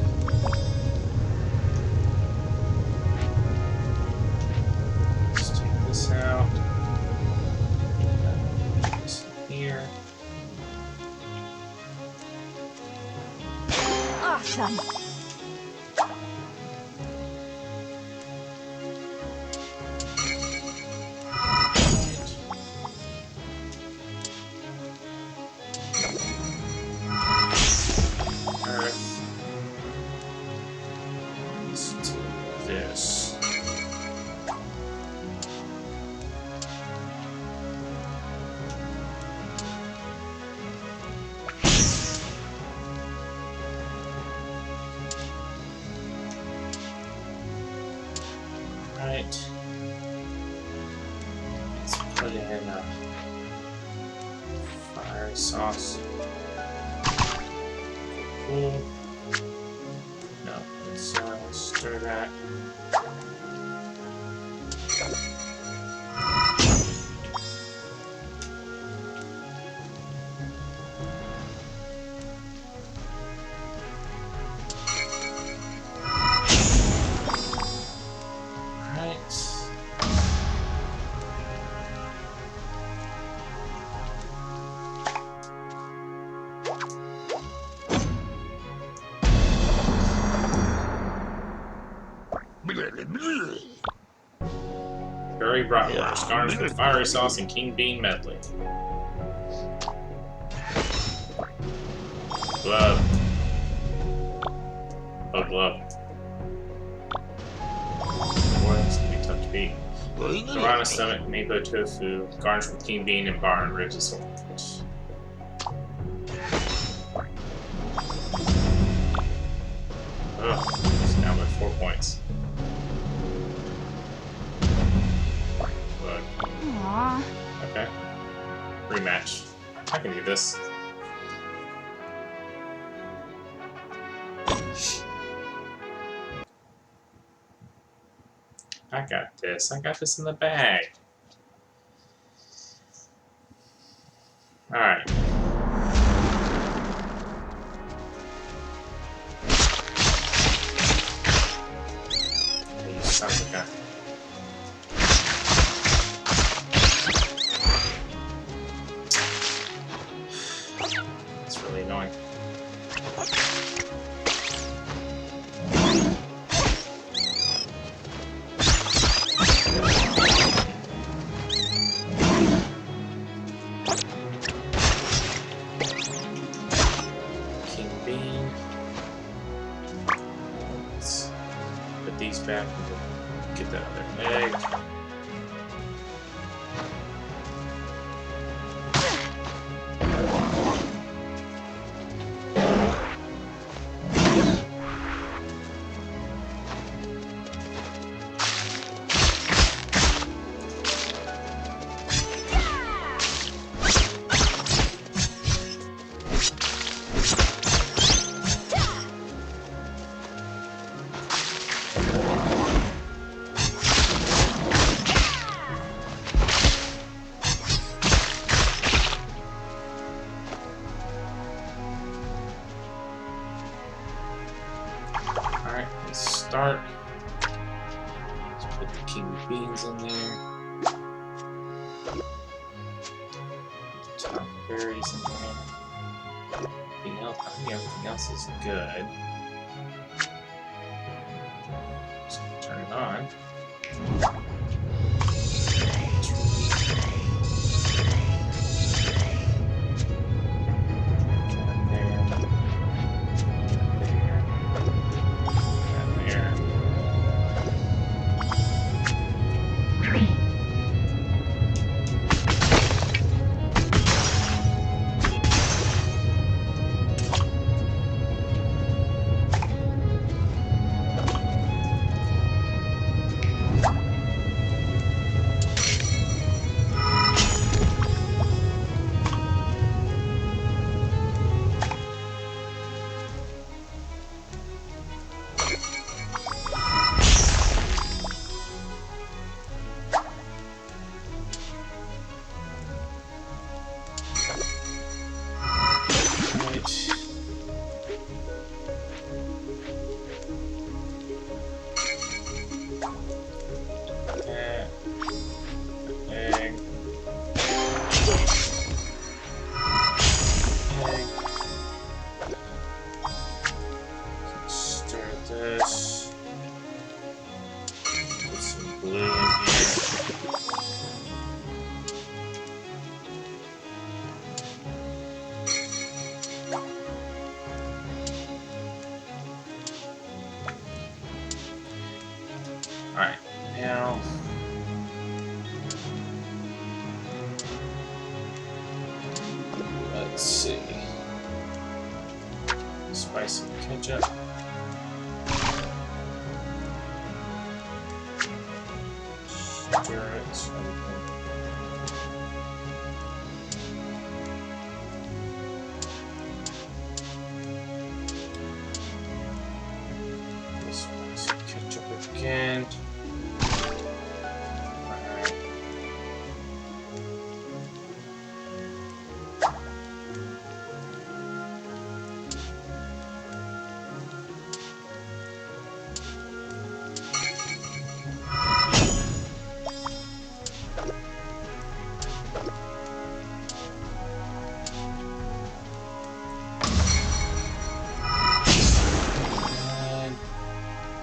Speaker 1: Let's take this out. This here.
Speaker 2: Awesome.
Speaker 1: Earth. Let's do this. Right. Let's put in a fire sauce. Cool. No, let's stir that. Curry bratwurst, garnished with fiery sauce and king bean medley. Glove. Oh, glove. Boy, this can be tough to beat. Piranha stomach, mapo tofu, garnished with king bean and bar and ribs assortment. Ugh, it's now with 4 points.
Speaker 2: Aww.
Speaker 1: Okay. Rematch. I can do this. I got this. I got this in the bag. Alright. You son of a gun. really annoying. King Bean. Let's put these back and get that other egg. Alright, let's start. Let's put the king beans in there. Top berries in there. Anything else? I think everything else is good. Just gonna turn it on. This. Put some blue in here. Alright, now let's see. Spicy ketchup. Stir it so we can spicy ketchup again. Alright.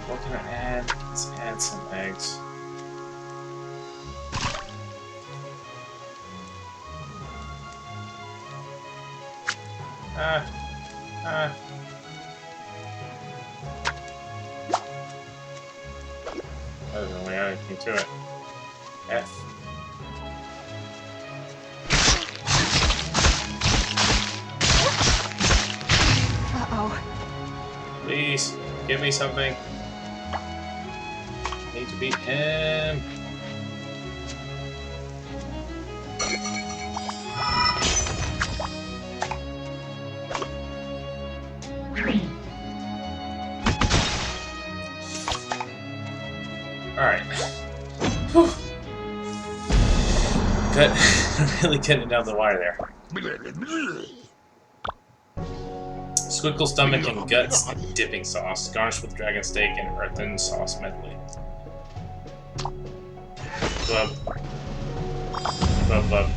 Speaker 1: What can I add? Let's add some eggs. That doesn't really add anything to it. F.
Speaker 6: Uh-oh.
Speaker 1: Please, give me something. Need to beat him. Alright. Really cutting it down the wire there. Squinkle stomach and guts dipping sauce, garnished with dragon steak and earthen sauce medley. Club. Club. Alright,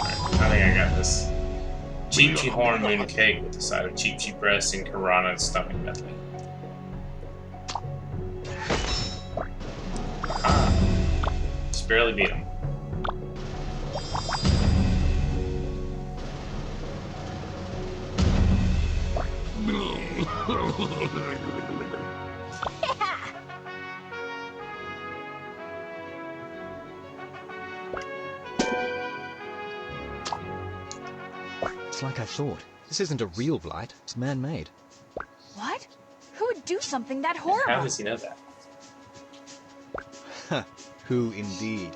Speaker 1: I think I got this. Cheap cheap horn moon cake with a side of cheap cheap breast and Karana stomach medley. Ah, just barely beat him.
Speaker 14: It's like I thought. This isn't a real blight. It's man-made.
Speaker 2: What? Who would do something that
Speaker 1: How
Speaker 2: horrible?
Speaker 1: does he know that?
Speaker 14: Who indeed?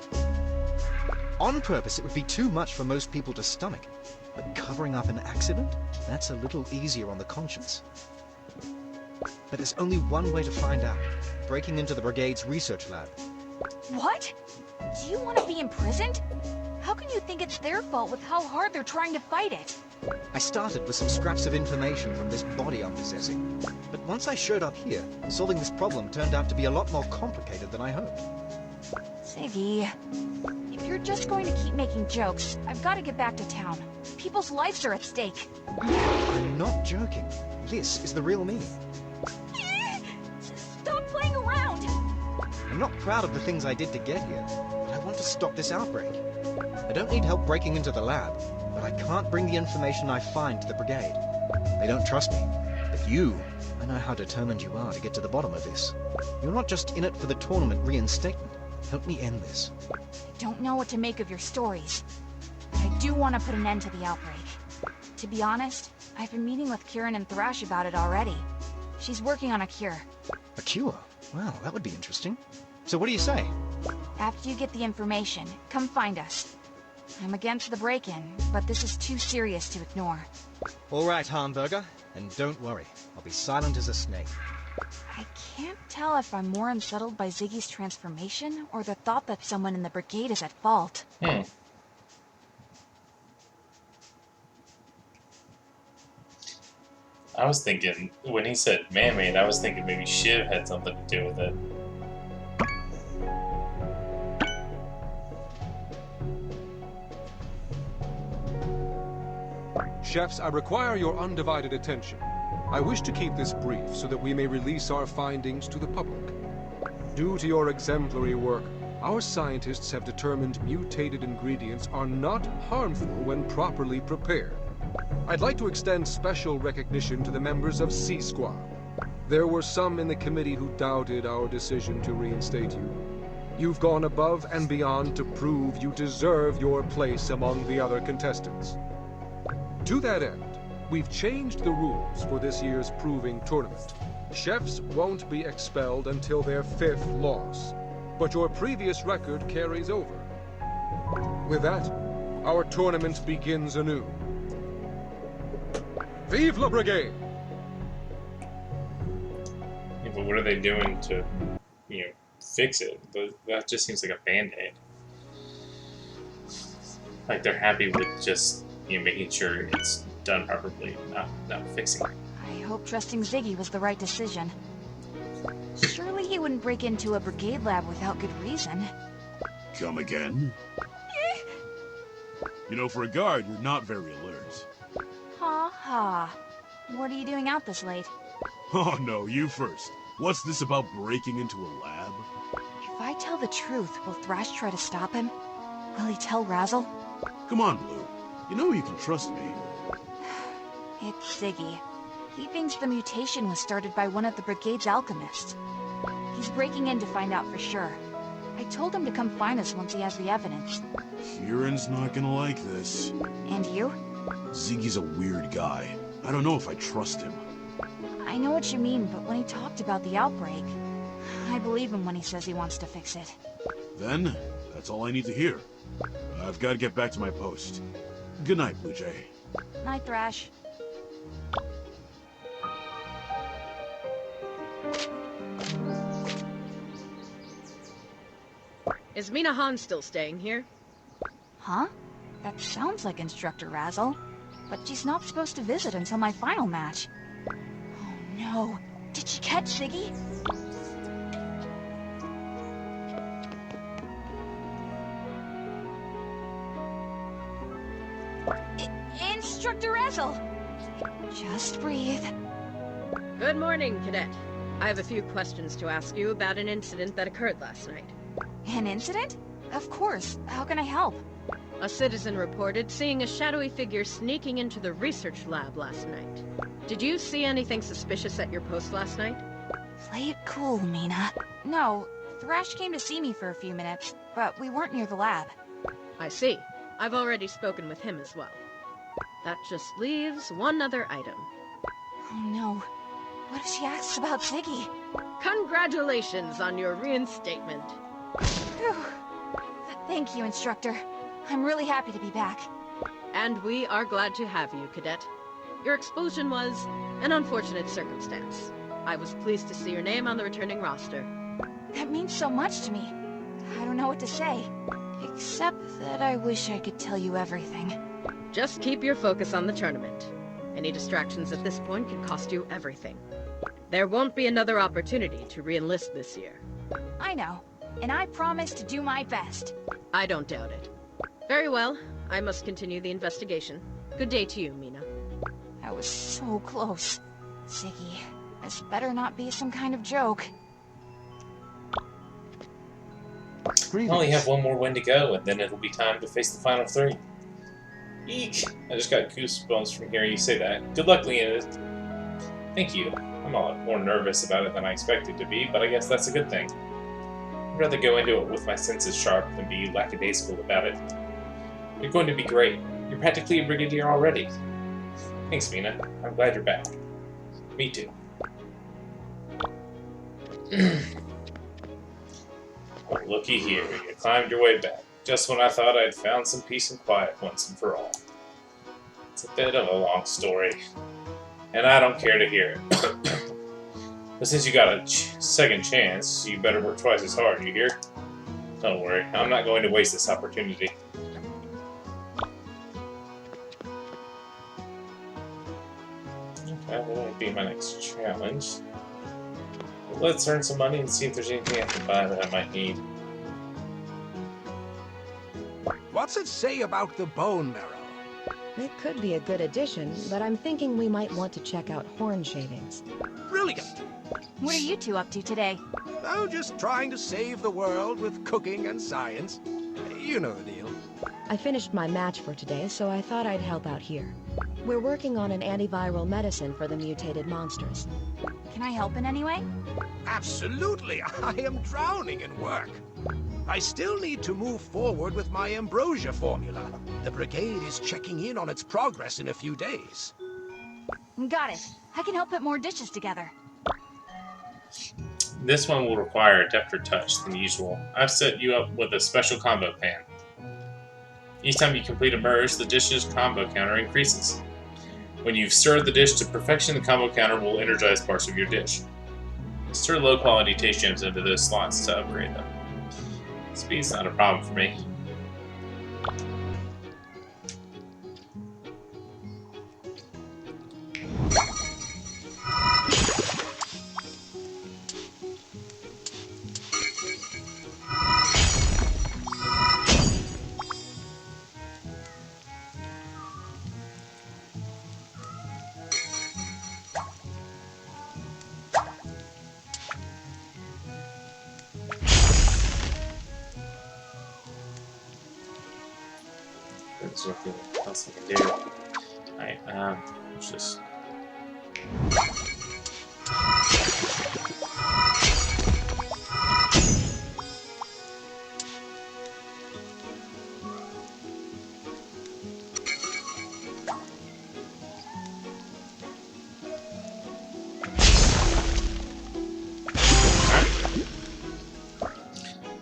Speaker 14: On purpose, it would be too much for most people to stomach. But covering up an accident? That's a little easier on the conscience. But there's only one way to find out. Breaking into the Brigade's research lab.
Speaker 2: What? Do you want to be imprisoned? How can you think it's their fault with how hard they're trying to fight it?
Speaker 14: I started with some scraps of information from this body I'm possessing. But once I showed up here, solving this problem turned out to be a lot more complicated than I hoped.
Speaker 2: Ziggy, if you're just going to keep making jokes, I've got to get back to town. People's lives are at stake.
Speaker 14: I'm not joking. This is the real me.
Speaker 2: Stop playing around!
Speaker 14: I'm not proud of the things I did to get here, but I want to stop this outbreak. I don't need help breaking into the lab, but I can't bring the information I find to the Brigade. They don't trust me. But you, I know how determined you are to get to the bottom of this. You're not just in it for the tournament reinstatement. Help me end this.
Speaker 2: I don't know what to make of your stories, but I do want to put an end to the outbreak. To be honest, I've been meeting with Kieran and Thrash about it already. She's working on a cure.
Speaker 14: A cure? Well, that would be interesting. So what do you say?
Speaker 2: After you get the information, come find us. I'm against the break-in, but this is too serious to ignore.
Speaker 14: All right, Hamburger. And don't worry, I'll be silent as a snake.
Speaker 2: I can't tell if I'm more unsettled by Ziggy's transformation or the thought that someone in the Brigade is at fault.
Speaker 1: I was thinking, when he said man-made, I was thinking maybe Shiv had something to do with it.
Speaker 9: Chefs, I require your undivided attention. I wish to keep this brief so that we may release our findings to the public. Due to your exemplary work, our scientists have determined mutated ingredients are not harmful when properly prepared. I'd like to extend special recognition to the members of C Squad. There were some in the committee who doubted our decision to reinstate you. You've gone above and beyond to prove you deserve your place among the other contestants. To that end, we've changed the rules for this year's proving tournament. Chefs won't be expelled until their 5th loss, but your previous record carries over. With that, our tournament begins anew. Vive la Brigade!
Speaker 1: Yeah, but what are they doing to, fix it? That just seems like a band-aid. Like they're happy with just, making sure it's done properly, not fixing it.
Speaker 2: I hope trusting Ziggy was the right decision. Surely he wouldn't break into a Brigade lab without good reason.
Speaker 7: Come again? For a guard, you're not very alert.
Speaker 2: Ha ha. What are you doing out this late?
Speaker 7: Oh no, you first. What's this about breaking into a lab?
Speaker 2: If I tell the truth, will Thrash try to stop him? Will he tell Razzle?
Speaker 7: Come on, Blue. You know you can trust me.
Speaker 2: It's Ziggy. He thinks the mutation was started by one of the Brigade's alchemists. He's breaking in to find out for sure. I told him to come find us once he has the evidence.
Speaker 7: Kieran's not gonna like this.
Speaker 2: And you?
Speaker 7: Ziggy's a weird guy. I don't know if I trust him.
Speaker 2: I know what you mean, but when he talked about the outbreak, I believe him when he says he wants to fix it.
Speaker 7: Then, that's all I need to hear. I've got to get back to my post. Good night, Blue Jay.
Speaker 2: Night, Thrash.
Speaker 10: Is Mina Han still staying here?
Speaker 2: Huh? That sounds like Instructor Razzle. But she's not supposed to visit until my final match. Oh no. Did she catch Ziggy? Instructor Ezel! Just breathe.
Speaker 10: Good morning, Cadet. I have a few questions to ask you about an incident that occurred last night.
Speaker 2: An incident? Of course. How can I help?
Speaker 10: A citizen reported seeing a shadowy figure sneaking into the research lab last night. Did you see anything suspicious at your post last night?
Speaker 2: Play it cool, Mina. No, Thrash came to see me for a few minutes, but we weren't near the lab.
Speaker 10: I see. I've already spoken with him as well. That just leaves one other item.
Speaker 2: Oh no. What if she asks about Ziggy?
Speaker 10: Congratulations on your reinstatement.
Speaker 2: Phew. Thank you, Instructor. I'm really happy to be back.
Speaker 10: And we are glad to have you, Cadet. Your expulsion was an unfortunate circumstance. I was pleased to see your name on the returning roster.
Speaker 2: That means so much to me. I don't know what to say. Except that I wish I could tell you everything.
Speaker 10: Just keep your focus on the tournament. Any distractions at this point can cost you everything. There won't be another opportunity to re-enlist this year.
Speaker 2: I know, and I promise to do my best.
Speaker 10: I don't doubt it. Very well, I must continue the investigation. Good day to you, Mina.
Speaker 2: I was so close. Ziggy, this better not be some kind of joke.
Speaker 1: I only have one more win to go, and then it'll be time to face the final three. Eek! I just got goosebumps from hearing you say that. Good luck, Lena. Thank you. I'm a lot more nervous about it than I expected to be, but I guess that's a good thing. I'd rather go into it with my senses sharp than be lackadaisical about it. You're going to be great. You're practically a brigadier already. Thanks, Mina. I'm glad you're back. Me too. Oh, looky here. You climbed your way back, just when I thought I'd found some peace and quiet once and for all. It's a bit of a long story, and I don't care to hear it. But since you got a second chance, you better work twice as hard, you hear? Don't worry, I'm not going to waste this opportunity. Okay, that might be my next challenge. But let's earn some money and see if there's anything I can buy that I might need.
Speaker 12: What's it say about the bone marrow?
Speaker 3: It could be a good addition, but I'm thinking we might want to check out horn shavings.
Speaker 12: Brilliant!
Speaker 2: What are you two up to today?
Speaker 12: Oh, just trying to save the world with cooking and science. You know the deal.
Speaker 3: I finished my match for today, so I thought I'd help out here. We're working on an antiviral medicine for the mutated monsters.
Speaker 2: Can I help in any way?
Speaker 12: Absolutely! I am drowning in work. I still need to move forward with my ambrosia formula. The Brigade is checking in on its progress in a few days.
Speaker 2: Got it. I can help put more dishes together.
Speaker 1: This one will require a defter touch than usual. I've set you up with a special combo pan. Each time you complete a merge, the dish's combo counter increases. When you've stirred the dish to perfection, the combo counter will energize parts of your dish. Stir low-quality taste gems into those slots to upgrade them. Speed's not a problem for me. There's nothing else I can do. Alright, let's just...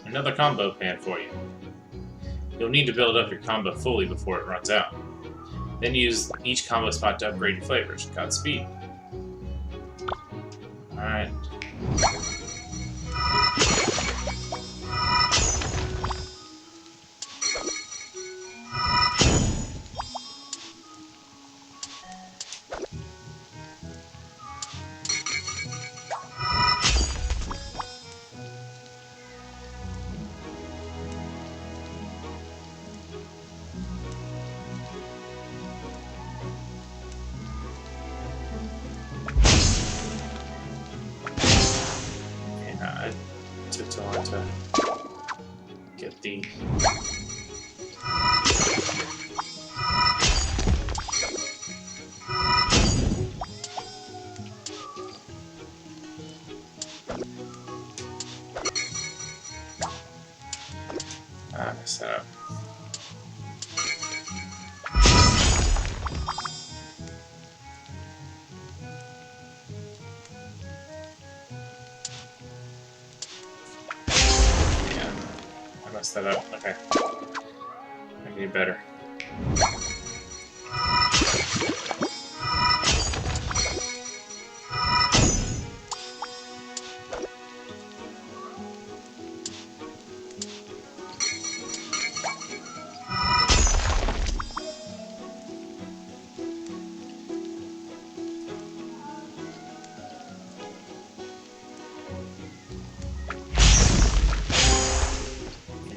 Speaker 1: Another combo pan for you. You'll need to build up your combo fully before it runs out. Then use each combo spot to upgrade your flavors. Godspeed. Alright. took too long to get the... I messed that up. Yeah, I messed that up. Okay. I can do better.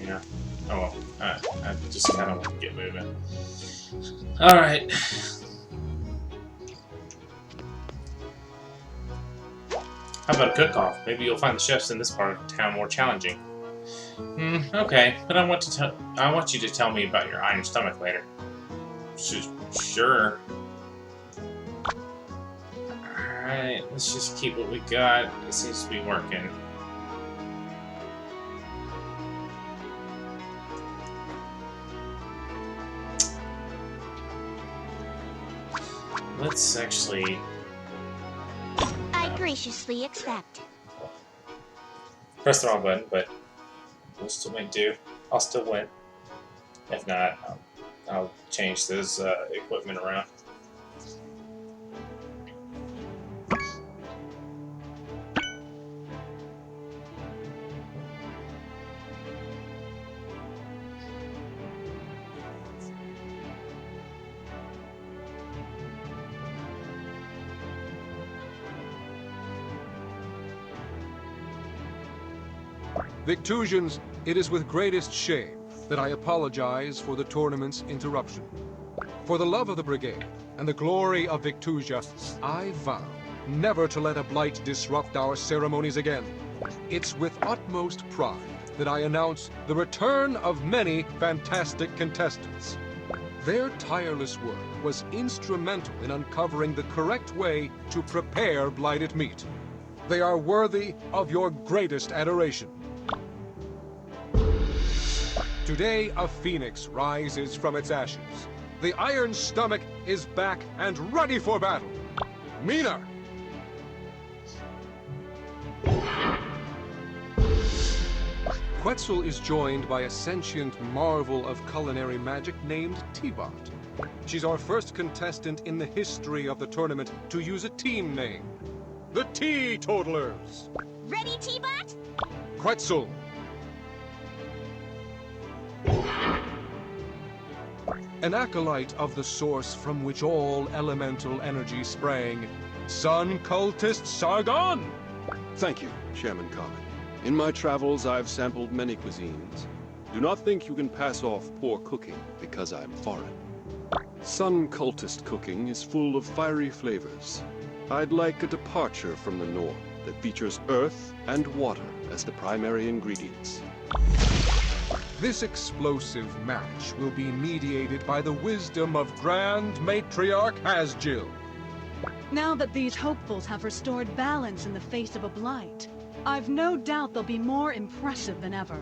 Speaker 1: Yeah. Oh well. I just kind of want to get moving. Alright. How about a cook-off? Maybe you'll find the chefs in this part of town more challenging. Okay, but I want you to tell me about your iron stomach later. Sure. Alright, let's just keep what we got. It seems to be working. Let's actually...
Speaker 6: I graciously accept.
Speaker 1: press the wrong button, but we'll still make do. I'll still win. If not, I'll change this equipment around.
Speaker 9: Victusians, it is with greatest shame that I apologize for the tournament's interruption. For the love of the Brigade and the glory of Victusia, I vow never to let a blight disrupt our ceremonies again. It's with utmost pride that I announce the return of many fantastic contestants. Their tireless work was instrumental in uncovering the correct way to prepare blighted meat. They are worthy of your greatest adoration. Today, a phoenix rises from its ashes. The Iron Stomach is back and ready for battle. Mina! Quetzal is joined by a sentient marvel of culinary magic named T-Bot. She's our first contestant in the history of the tournament to use a team name. The Teetotalers!
Speaker 6: Ready, T-Bot?
Speaker 9: Quetzal! An acolyte of the source from which all elemental energy sprang, Sun Cultist Sargon!
Speaker 15: Thank you, Chairman Common. In my travels, I've sampled many cuisines. Do not think you can pass off poor cooking because I'm foreign. Sun Cultist cooking is full of fiery flavors. I'd like a departure from the norm that features earth and water as the primary ingredients.
Speaker 9: This explosive match will be mediated by the wisdom of Grand Matriarch Hasjil.
Speaker 4: Now that these hopefuls have restored balance in the face of a blight, I've no doubt they'll be more impressive than ever.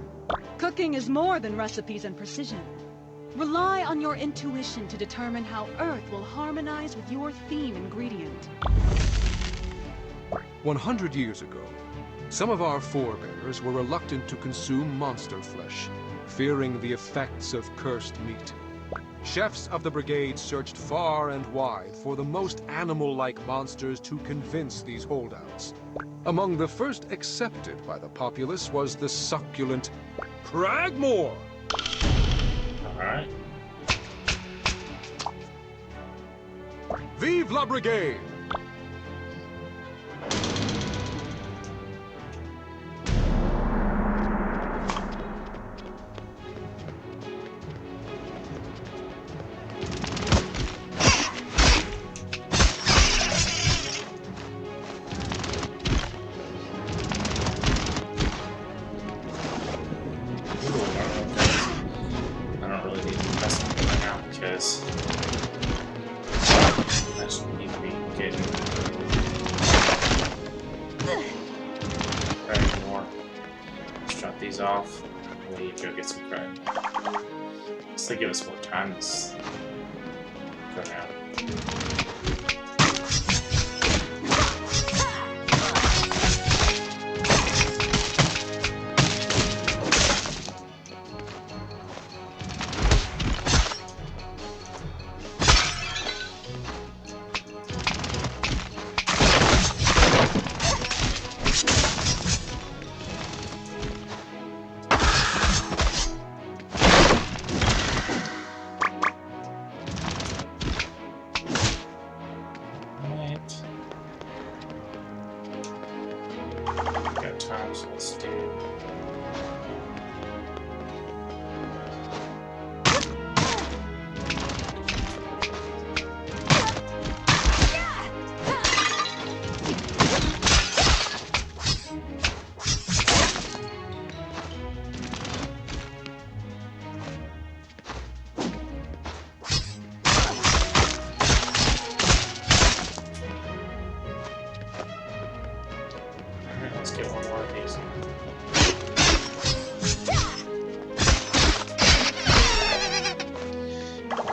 Speaker 4: Cooking is more than recipes and precision. Rely on your intuition to determine how Earth will harmonize with your theme ingredient.
Speaker 9: 100 years ago, some of our forebears were reluctant to consume monster flesh, fearing the effects of cursed meat. Chefs of the Brigade searched far and wide for the most animal-like monsters to convince these holdouts. Among the first accepted by the populace was the succulent Cragmore!
Speaker 1: Alright.
Speaker 9: Vive la Brigade!
Speaker 1: need to go get some credit. Guess they give us more time this go around.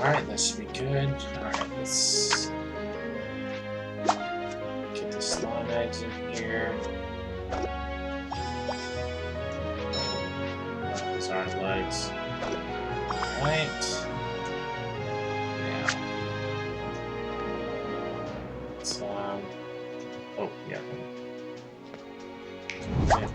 Speaker 1: Alright, that should be good. Alright, let's get the slime eggs in here. Those aren't legs. Alright. Now. Let's, oh, yeah. Okay.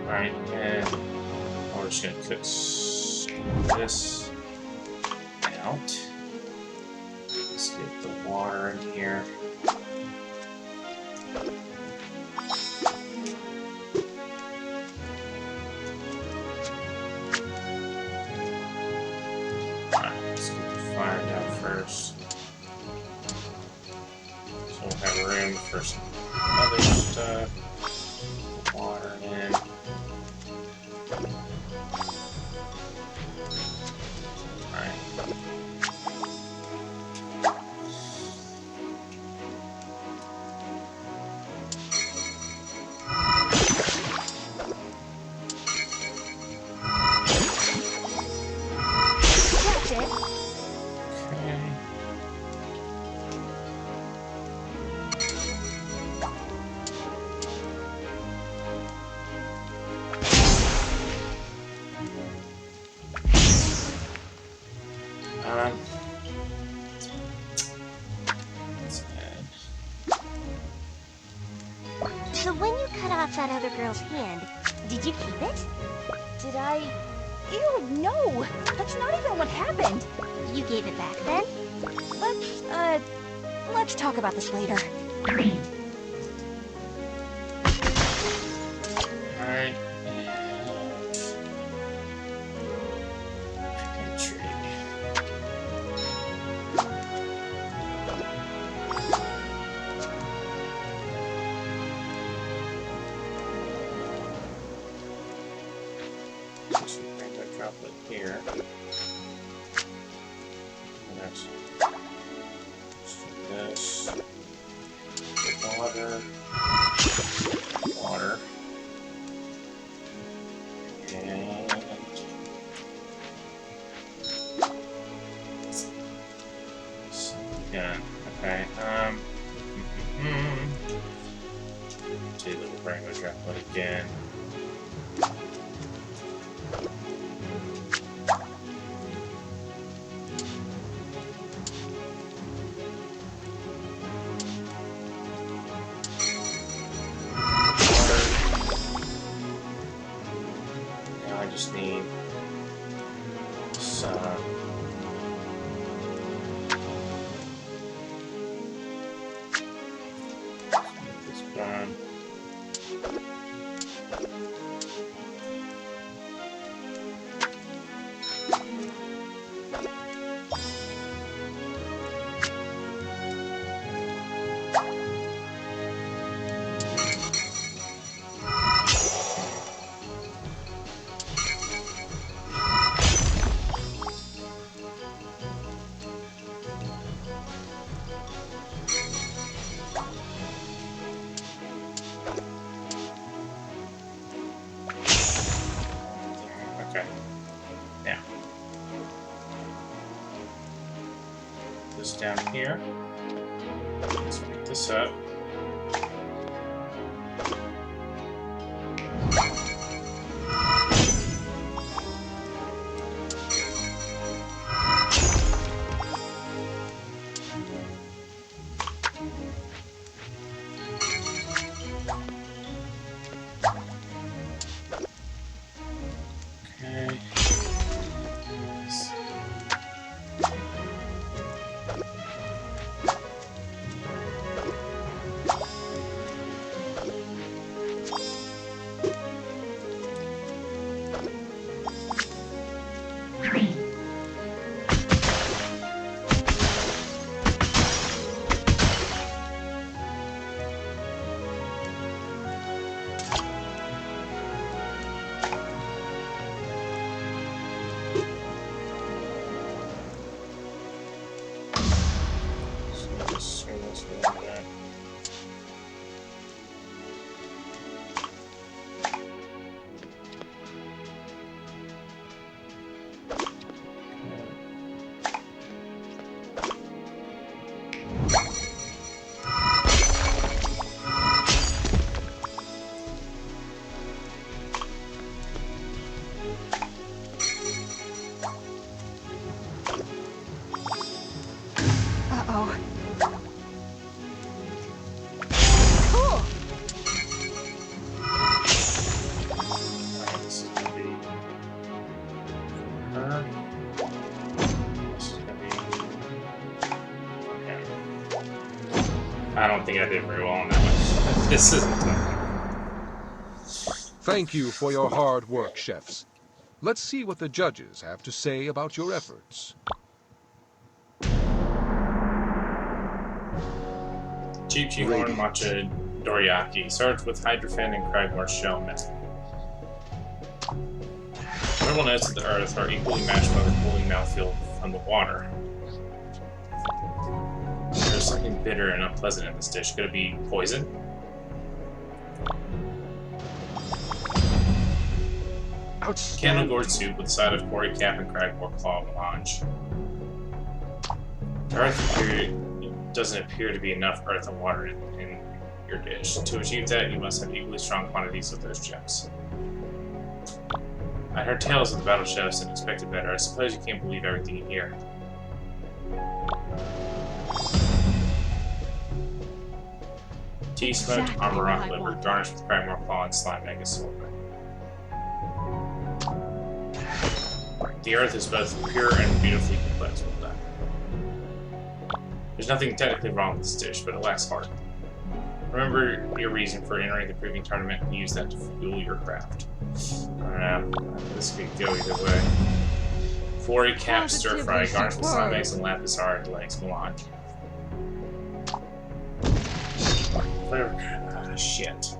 Speaker 1: Alright, and we're just gonna cook this out. Let's get the water in here. Alright, let's get the fire down first. So we'll have room for some other stuff. Water in. Alright.
Speaker 16: So when you cut off that other girl's hand, did you keep it?
Speaker 2: Did I? Ew, no! That's not even what happened!
Speaker 16: You gave it back then?
Speaker 2: Let's talk about this later.
Speaker 1: Alright. Here. Let's do this. Water. Water. And yeah, okay. See, little rainbow droplet again. Just need this down here. Let's pick this up. Okay.
Speaker 4: Uh-oh. Cool!
Speaker 1: This is gonna be her. This is gonna be him. I don't think I did very well on that one. This isn't tough.
Speaker 9: Thank you for your hard work, chefs. Let's see what the judges have to say about your efforts.
Speaker 1: Cheap Horn Matcha Doriyaki, served with hydrofen and Cragmore shell method. Mineral notes of the earth are equally matched by the cooling mouthfeel from the water. There's something bitter and unpleasant in this dish. Could it be poison? Candle gourd soup with a side of quarry cap and Cragmore claw melange. The earth doesn't appear to be enough earth and water in your dish. To achieve that, you must have equally strong quantities of those gems. I heard tales of the battle chefs and expected better. I suppose you can't believe everything you hear. Tea smoked Amarant liver, garnished with Cragmore claw and slime egg assortment. The earth is both pure and beautifully complex with that. There's nothing technically wrong with this dish, but it lacks heart. Remember your reason for entering the proving tournament and use that to fuel your craft. I don't know. This could go either way. Quarry cap stir fry, garnished with slime eggs and lapis art legs melange. Flavor. Shit.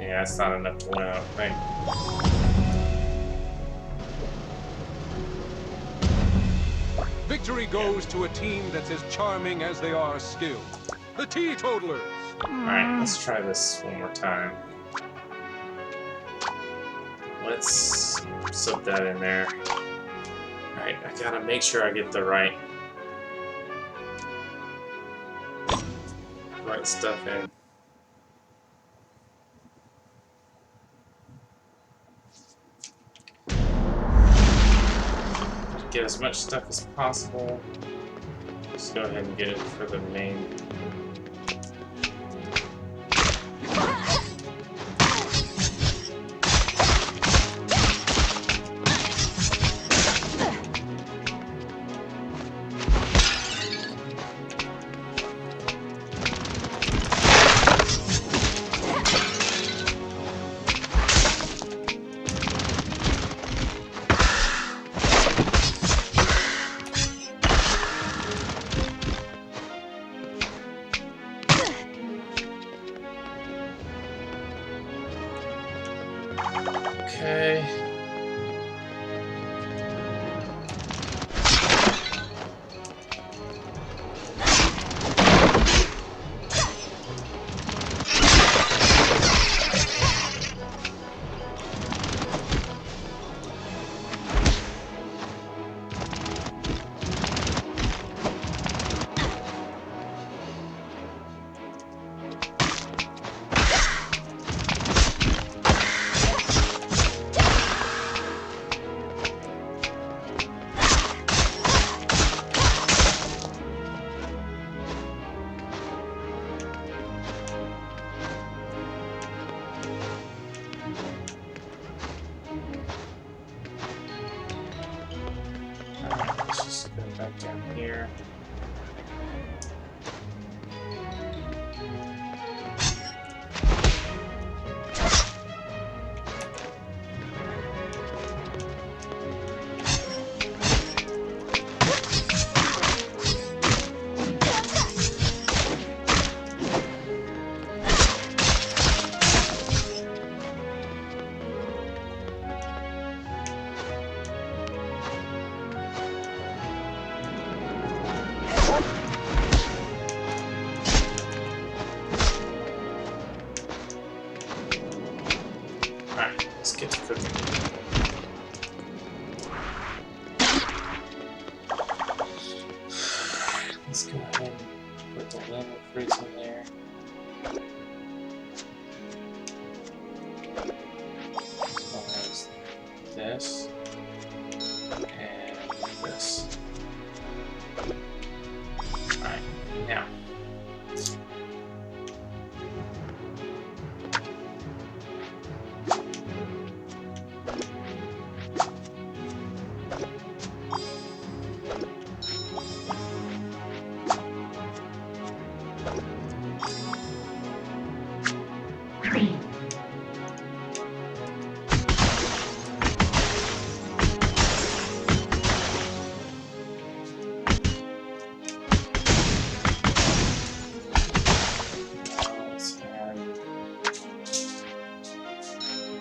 Speaker 1: Yeah, that's not enough to win, I don't think.
Speaker 9: Victory goes to a team that's as charming as they are skilled. The Teetotalers!
Speaker 1: Alright, let's try this one more time. Let's slip that in there. Alright, I gotta make sure I get the right stuff in. Get as much stuff as possible. Just go ahead and get it for the main. Okay. back down here. Alright, let's get to cooking. Let's go ahead and put the lemon fruits in there. As well as this and this. Alright, now.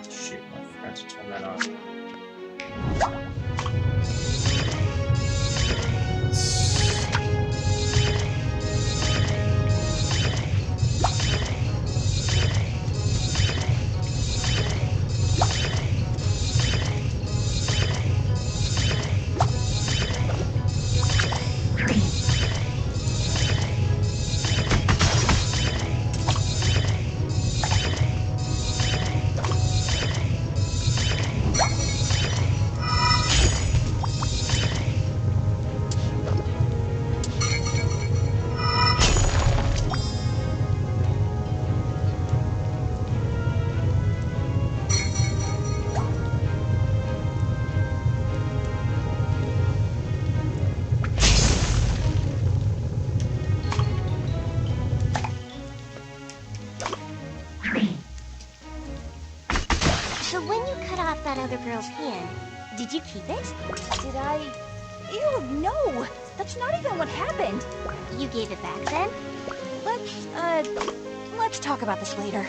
Speaker 1: Shoot, I forgot to turn that on.
Speaker 16: So when you cut off that other girl's hand, did you keep it?
Speaker 2: Did I? Ew, no! That's not even what happened.
Speaker 16: You gave it back then?
Speaker 2: Let's talk about this later.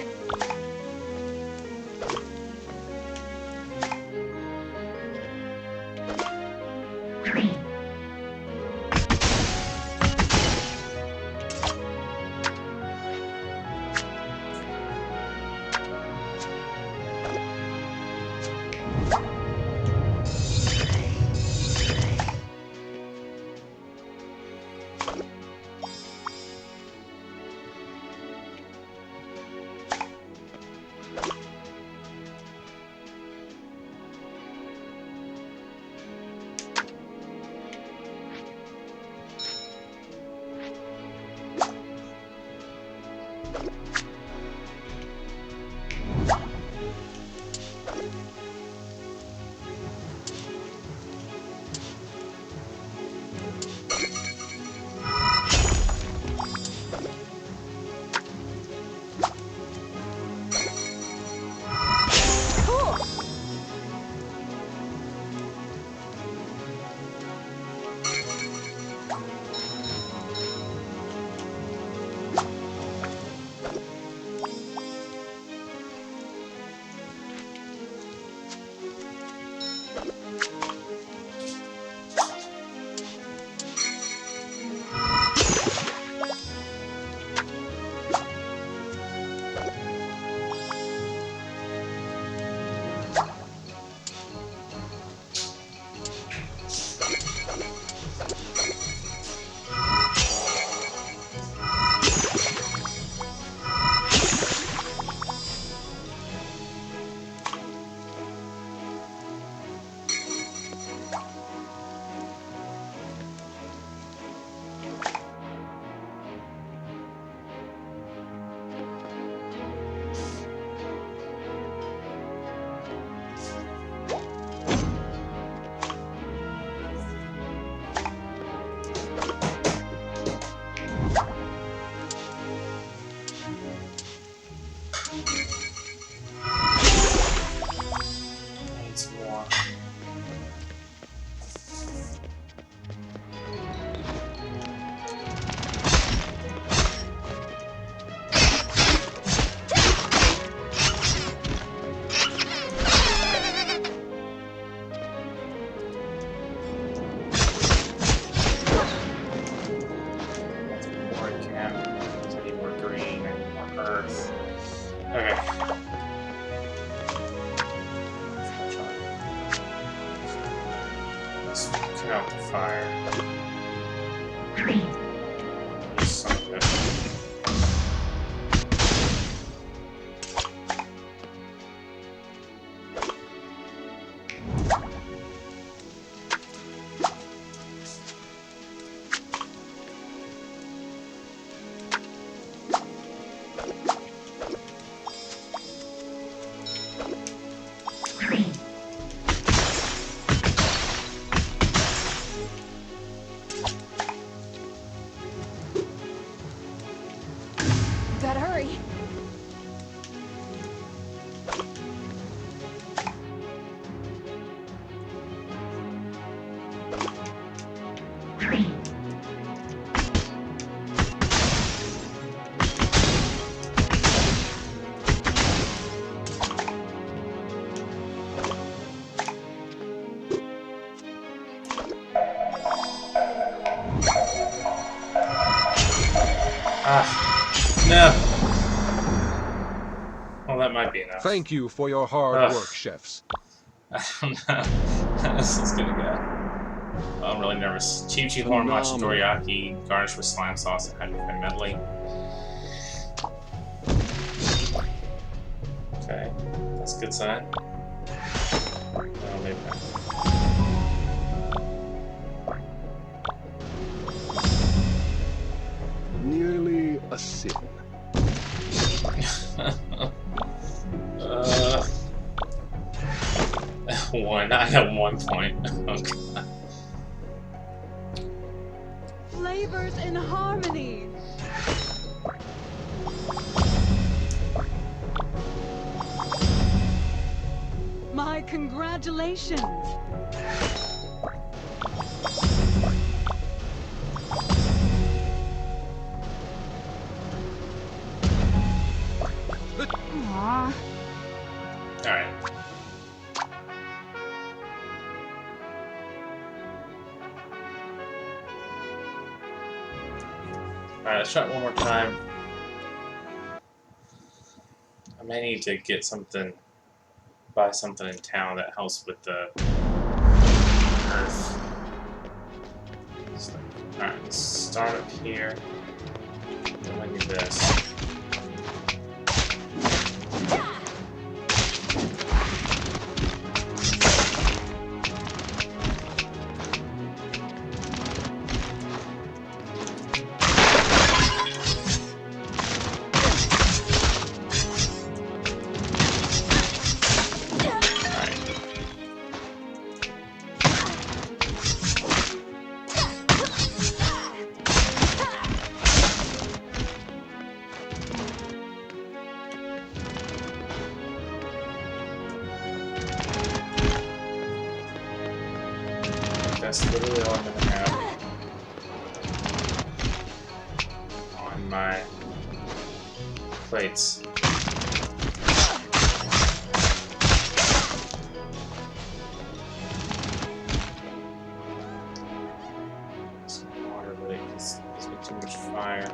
Speaker 1: out the fire. Son of a bitch.
Speaker 2: Gotta hurry.
Speaker 1: Ah, no. Well, that might be enough.
Speaker 9: Thank you for your hard work, chefs.
Speaker 1: I don't know how this is gonna go. I'm really nervous. Chi horn machi dorayaki, garnished with slime sauce and hydrogen medley. Okay, that's a good sign. Oh, maybe not.
Speaker 15: Nearly a sin.
Speaker 1: One. I have 1 point. Okay.
Speaker 4: Flavors in harmony. My congratulations.
Speaker 2: Aww.
Speaker 1: Alright. Alright, let's try it one more time. I may need to get something, buy something in town that helps with the earth. So, alright, let's start up here. Then I do this. That's literally all I'm gonna have on my plates. Some water, but it's got too much fire.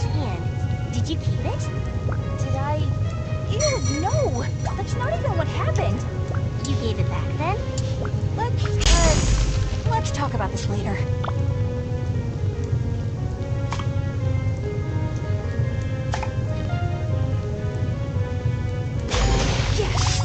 Speaker 16: girl's hand. Did you keep it?
Speaker 2: Did I? Ew, no! That's not even what happened.
Speaker 16: You gave it back then?
Speaker 2: Let's talk about this later. Yes!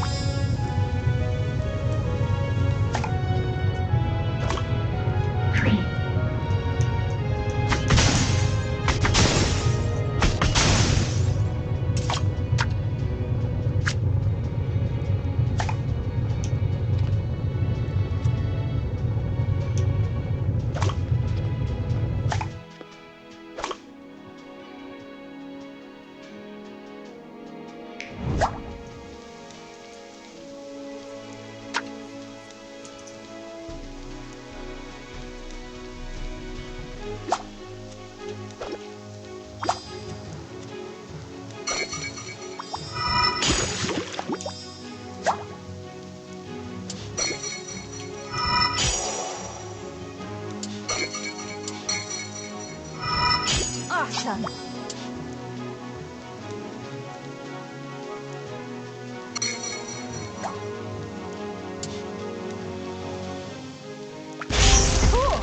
Speaker 2: Awesome! Cool!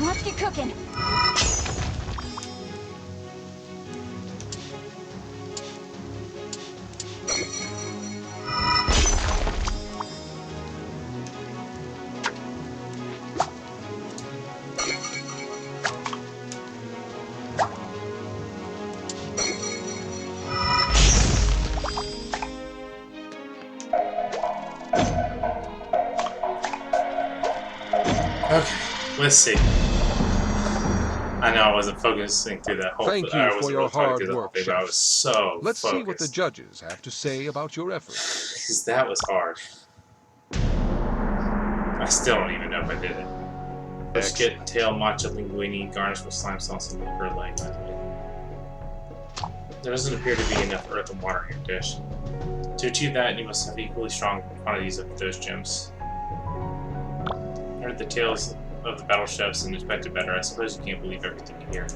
Speaker 2: Let's get cooking.
Speaker 1: Okay, let's see. I know I wasn't focusing through that whole thing.
Speaker 9: Thank you for your hard work,
Speaker 1: but I was so
Speaker 9: Let's
Speaker 1: focused.
Speaker 9: see what the judges have to say about your efforts.
Speaker 1: Because that was hard. I still don't even know if I did it. Brisket, tail, matcha, linguine, garnished with slime sauce and liquor like that. There doesn't appear to be enough earth and water in your dish. To achieve that, you must have equally strong quantities of those gems. I heard the tales of the battle chefs and expected better. I suppose you can't believe everything you hear.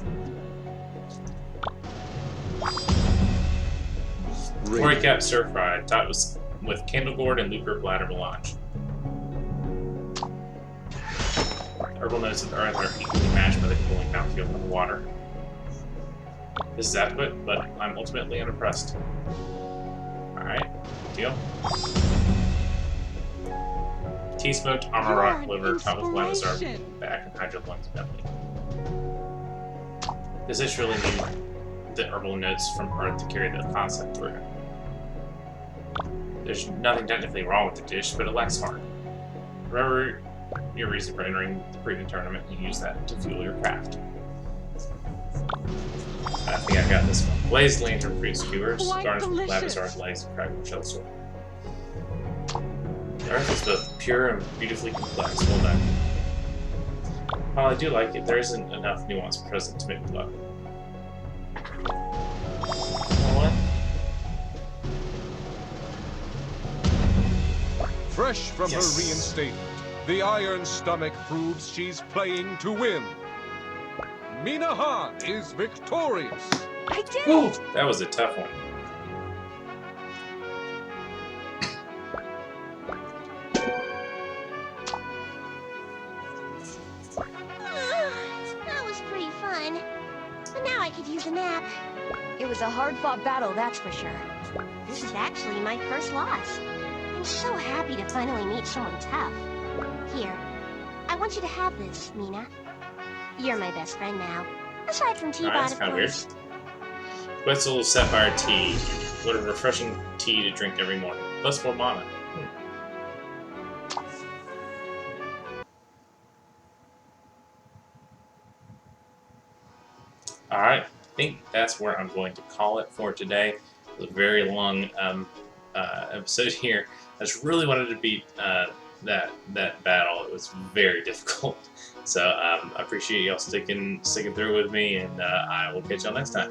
Speaker 1: Glory cap stir fry, topped with candle gourd and lucre bladder melange. Herbal notes of the earth are equally matched by the cooling mouthfeel of the water. This is adequate, but I'm ultimately unimpressed. Alright, deal. Tea smoked, armor rock liver, top with Lamazar back, and hydro lungs belly. Does this really need the herbal notes from Earth to carry the concept through? There's nothing technically wrong with the dish, but it lacks heart. Remember your reason for entering the Brigade tournament and use that to fuel your craft. I think I got this one. Glazed lantern fruit skewers, garnished with Lamazar's legs and cracked with shell sword. The earth is both pure and beautifully complex. Well done. While I do like it, there isn't enough nuance present to make me love it. What?
Speaker 9: Fresh from her reinstatement, the Iron Stomach proves she's playing to win. Mina Han is victorious.
Speaker 2: I did
Speaker 1: it! That was a tough one.
Speaker 16: That was pretty fun. But now I could use a nap.
Speaker 2: It was a hard-fought battle, that's for sure.
Speaker 16: This is actually my first loss. I'm so happy to finally meet someone tough. Here, I want you to have this, Mina. You're my best friend now. Aside from T-Bot,
Speaker 1: That's
Speaker 16: of
Speaker 1: kind of weird.
Speaker 16: course.
Speaker 1: Quetzal Sapphire Tea. What a refreshing tea to drink every morning. Plus more mana. Alright, I think that's where I'm going to call it for today. It was a very long episode here. I just really wanted to beat that battle. It was very difficult. So I appreciate y'all sticking through with me, and I will catch y'all next time.